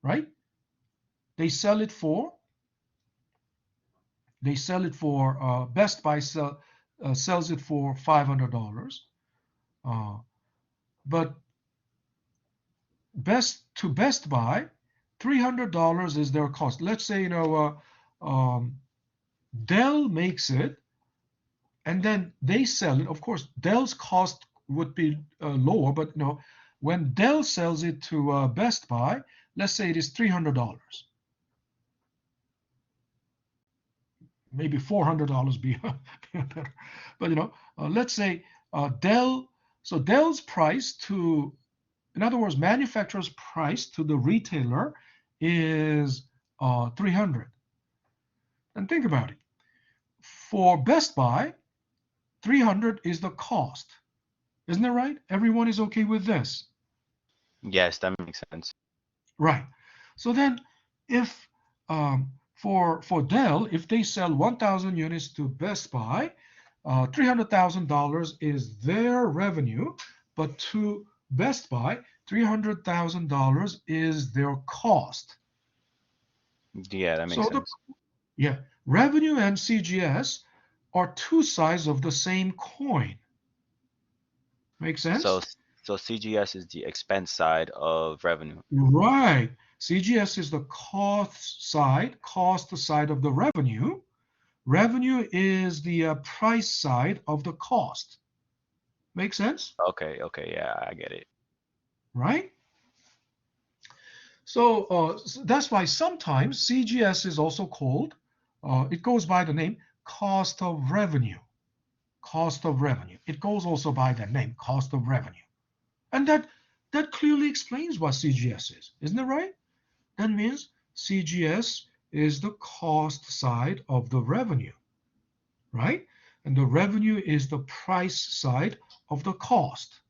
right? They sell it for Best Buy sells it for $500, but Best Buy, $300 is their cost. Let's say Dell makes it, and then they sell it. Of course, Dell's cost would be lower, but when Dell sells it to Best Buy, let's say it is $300. Maybe $400 be better. But let's say Dell. So Dell's price to, in other words, manufacturer's price to the retailer is $300. And think about it. For Best Buy, $300 is the cost. Isn't that right? Everyone is okay with this. Yes, that makes sense. Right. So then, if for Dell, if they sell 1,000 units to Best Buy, $300,000 is their revenue, but to Best Buy, $300,000 is their cost. Yeah, that makes sense. Revenue and CGS are two sides of the same coin. Make sense? So CGS is the expense side of revenue. Right. CGS is the cost side of the revenue. Revenue is the price side of the cost. Make sense? Okay, yeah, I get it. Right? So that's why sometimes CGS is also called, it goes by the name cost of revenue. Cost of revenue. It goes also by that name, cost of revenue. And that clearly explains what CGS is. Isn't it right? That means CGS is the cost side of the revenue, right? And the revenue is the price side of the cost.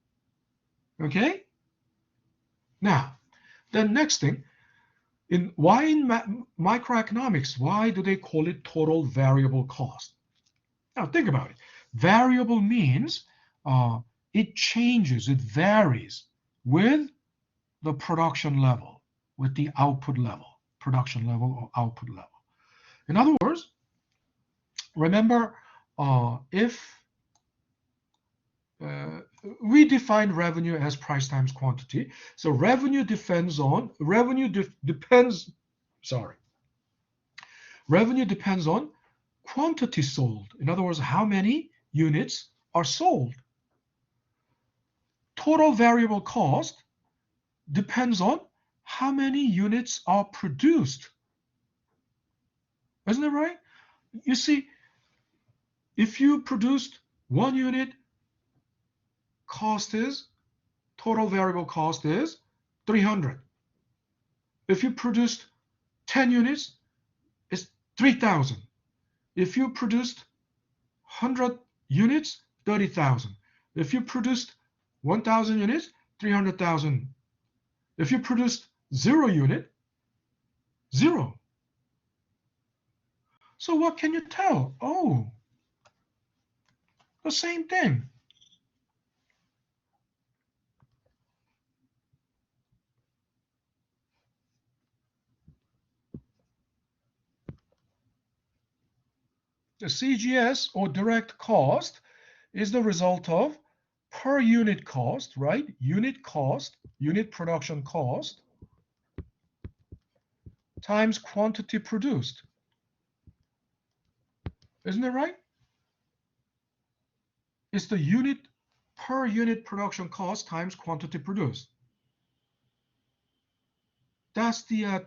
Okay? Now, the next thing, in microeconomics, why do they call it total variable cost? Now, think about it. Variable means it changes, it varies with the production level, with the output level, production level or output level. In other words, remember, if we define revenue as price times quantity, so revenue depends on quantity sold. In other words, how many units are sold. Total variable cost depends on how many units are produced. Isn't that right? You see, if you produced 1 unit, total variable cost is 300. If you produced 10 units, it's 3,000. If you produced 100 units, 30,000. If you produced 1,000 units, 300,000. If you produced 0 unit, 0. So what can you tell? Oh, the same thing. The CGS, or direct cost, is the result of per unit cost, right? Unit cost, unit production cost, times quantity produced. Isn't it right? It's the per unit production cost times quantity produced. That's the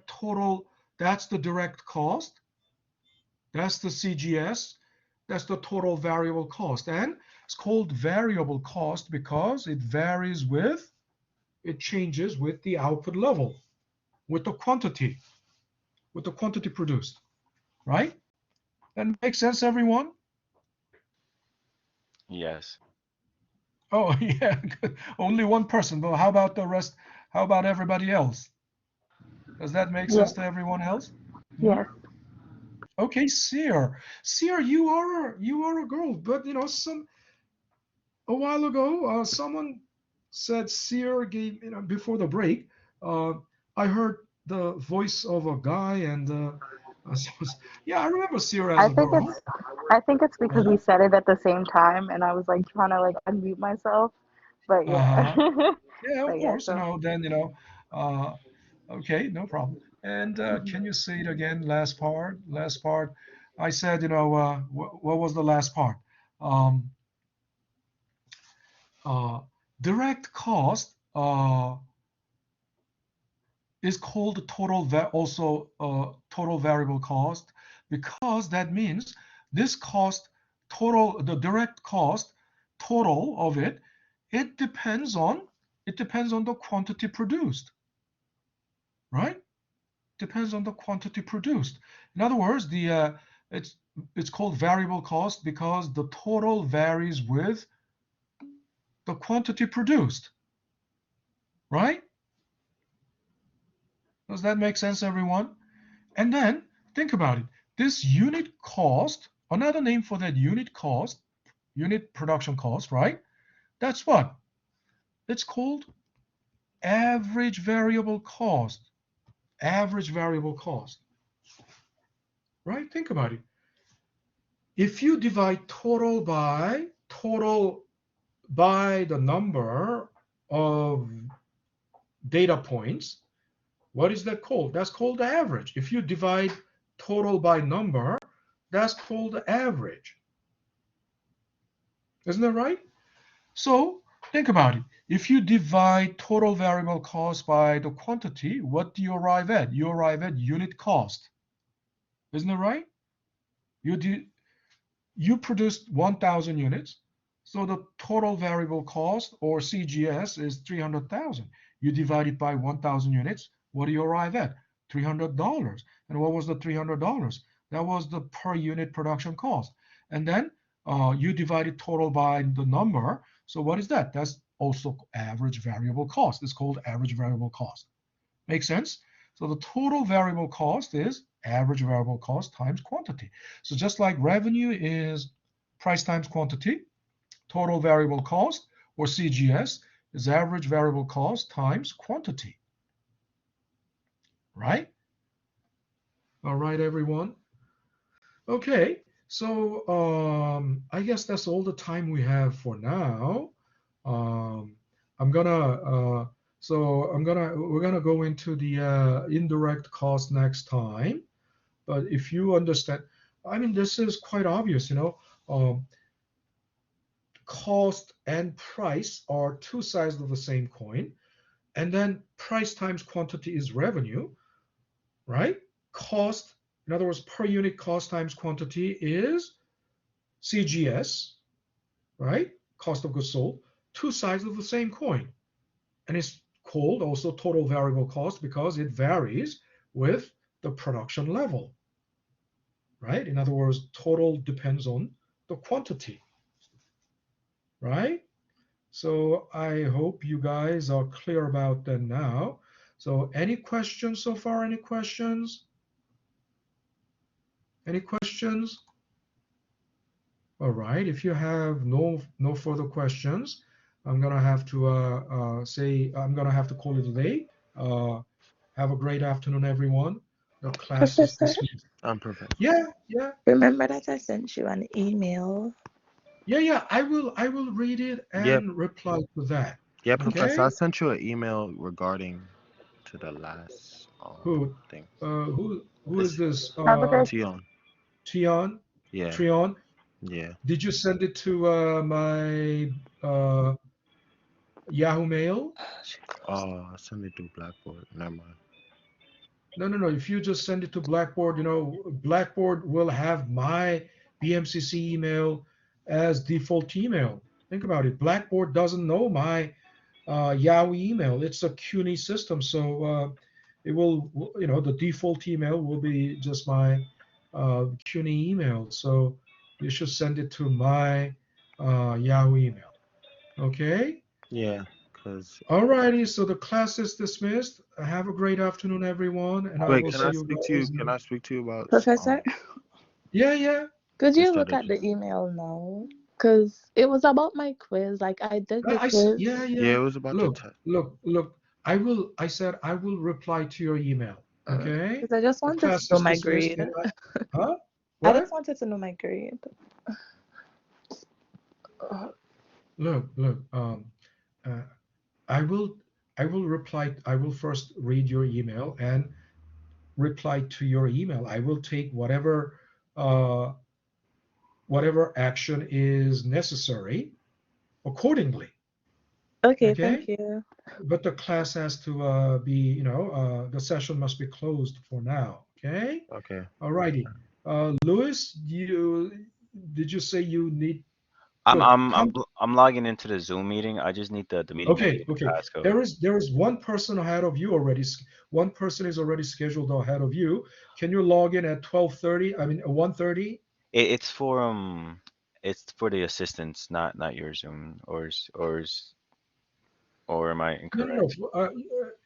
That's the direct cost. That's the CGS. That's the total variable cost. And it's called variable cost because it varies with, it changes with the output level, with the quantity produced, right? That makes sense, everyone? Yes. Oh, yeah, only one person. But how about the rest? How about everybody else? Does that make sense Yes. to everyone else? Yes. Okay, Seer. Seer, you are a girl, but you know, a while ago, someone said Seer gave, you know, before the break, uh, I heard the voice of a guy, and yeah, I remember Seer as I a think girl. it's I think it's because we Uh-huh. said it at the same time and I was like trying to like unmute myself. But yeah. Uh-huh. Yeah, of But yeah, course, you so know, then, you know, uh, okay, no problem. And mhm. can you say it again, last part? Last part. I said, you know, what was the last part? Um, uh, direct cost is called also total variable cost because that means this cost total, the direct cost total of it, it depends on the quantity produced, right? Depends on the quantity produced. In other words, it's it's called variable cost because the total varies with the quantity produced, right? Does that make sense, everyone? And then think about it. This unit cost, another name for that unit cost, unit production cost, right? That's what? It's called average variable cost. Average variable cost, right? Think about it. If you divide total by the number of data points, what is that called? That's called the average. If you divide total by number, that's called the average. Isn't that right? So think about it. If you divide total variable cost by the quantity, what do you arrive at? You arrive at unit cost. Isn't it right? You produced 1,000 units. So the total variable cost, or CGS, is 300,000. You divide it by 1,000 units. What do you arrive at? $300. And what was the $300? That was the per unit production cost. And then you divide it total by the number. So what is that? That's also average variable cost. It's called average variable cost. Make sense? So the total variable cost is average variable cost times quantity. So just like revenue is price times quantity, total variable cost, or CGS, is average variable cost times quantity. Right? All right, everyone. Okay, so I guess that's all the time we have for now. Um, I'm gonna we're gonna go into the indirect cost next time. But if you understand, I mean, this is quite obvious, you know. Cost and price are two sides of the same coin, and then price times quantity is revenue, right? Cost, in other words, per unit cost times quantity is CGS, right? Cost of goods sold. Two sides of the same coin, and it's called also total variable cost because it varies with the production level, right? In other words, total depends on the quantity, right? So I hope you guys are clear about that now. So any questions so far? Any questions? Any questions? All right. If you have no further questions, I'm gonna have to say I'm gonna have to call it a day. Uh, have a great afternoon, everyone. The class is Professor, dismissed. I'm perfect. Yeah, yeah, remember that I sent you an email? yeah, yeah. I will read it Yep. and reply to that. Yeah, Professor, I Okay. sent you an email regarding to the last Who thing. who is It's this? Have a good Tion. Tion? Yeah, Trion? yeah. Did you send it to my Yahoo Mail? Oh, I sent it to Blackboard. Never mind. No. If you just send it to Blackboard, Blackboard will have my BMCC email as default email. Think about it. Blackboard doesn't know my Yahoo email. It's a CUNY system, so it will, the default email will be just my CUNY email. So you should send it to my Yahoo email. Okay. Yeah, because Alrighty. So the class is dismissed. Have a great afternoon, everyone, and I wait, will can see I you speak to you? guys. Can I speak to you about Professor, Yeah. could you instead look of at the email now? Because it was about my quiz. Like, I did the quiz. Yeah. yeah, it was about the Look. I said I will reply to your email. Okay. Because I just The wanted to class know is my dismissed. grade. Huh? I just What? wanted to know my grade. Look. Uh, I will. I will reply. I will first read your email and reply to your email. I will take uh, whatever action is necessary accordingly. Okay, thank Okay. you. But the class has to be, the session must be closed for now. Okay. okay. Alrighty. Louis, did you say you need? I'm Good. I'm I'm Come. I'm logging into the Zoom meeting. I just need the meeting ID and the Okay. passcode. There is one person ahead of you already. One person is already scheduled ahead of you. Can you log in at 12:30? I mean 1:30? It's for it's for the assistants, not your Zoom, or am I No. incorrect?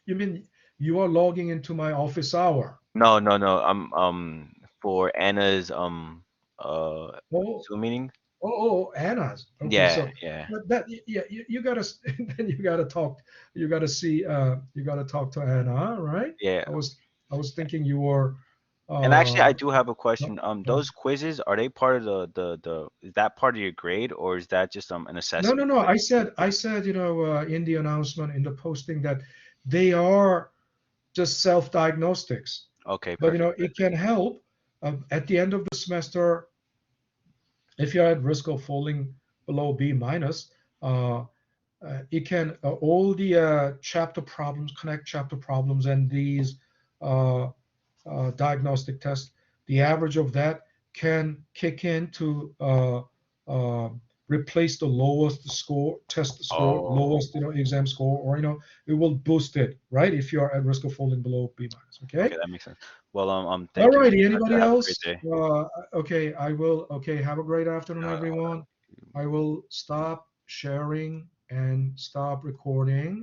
You mean you are logging into my office hour? No. I'm for Anna's uh Oh, Zoom meeting. Anna's. Okay, Yeah, so yeah, yeah, you gotta then you gotta talk. You gotta see. You gotta talk to Anna, right? yeah. I was thinking you were. And actually, I Uh, do have a no, question. no, Those quizzes, are they part of the is that part of your grade, or is that just an assessment no. quiz? I said, in the announcement in the posting that they are just self-diagnostics, Okay, but perfect. it can help at the end of the semester if you're at risk of falling below B minus. It can all the chapter problems, connect chapter problems, and these uh, diagnostic tests. The average of that can kick in to uh, replace the lowest score, test score, Oh, lowest exam score, or it will boost it, right? If you are at risk of falling below B minus. okay, Okay. that makes sense. Well, All thank you, righty. Professor. Anybody Have a great else? day. Okay. I will. Okay. Have a great afternoon, Uh, everyone. I will stop sharing and stop recording.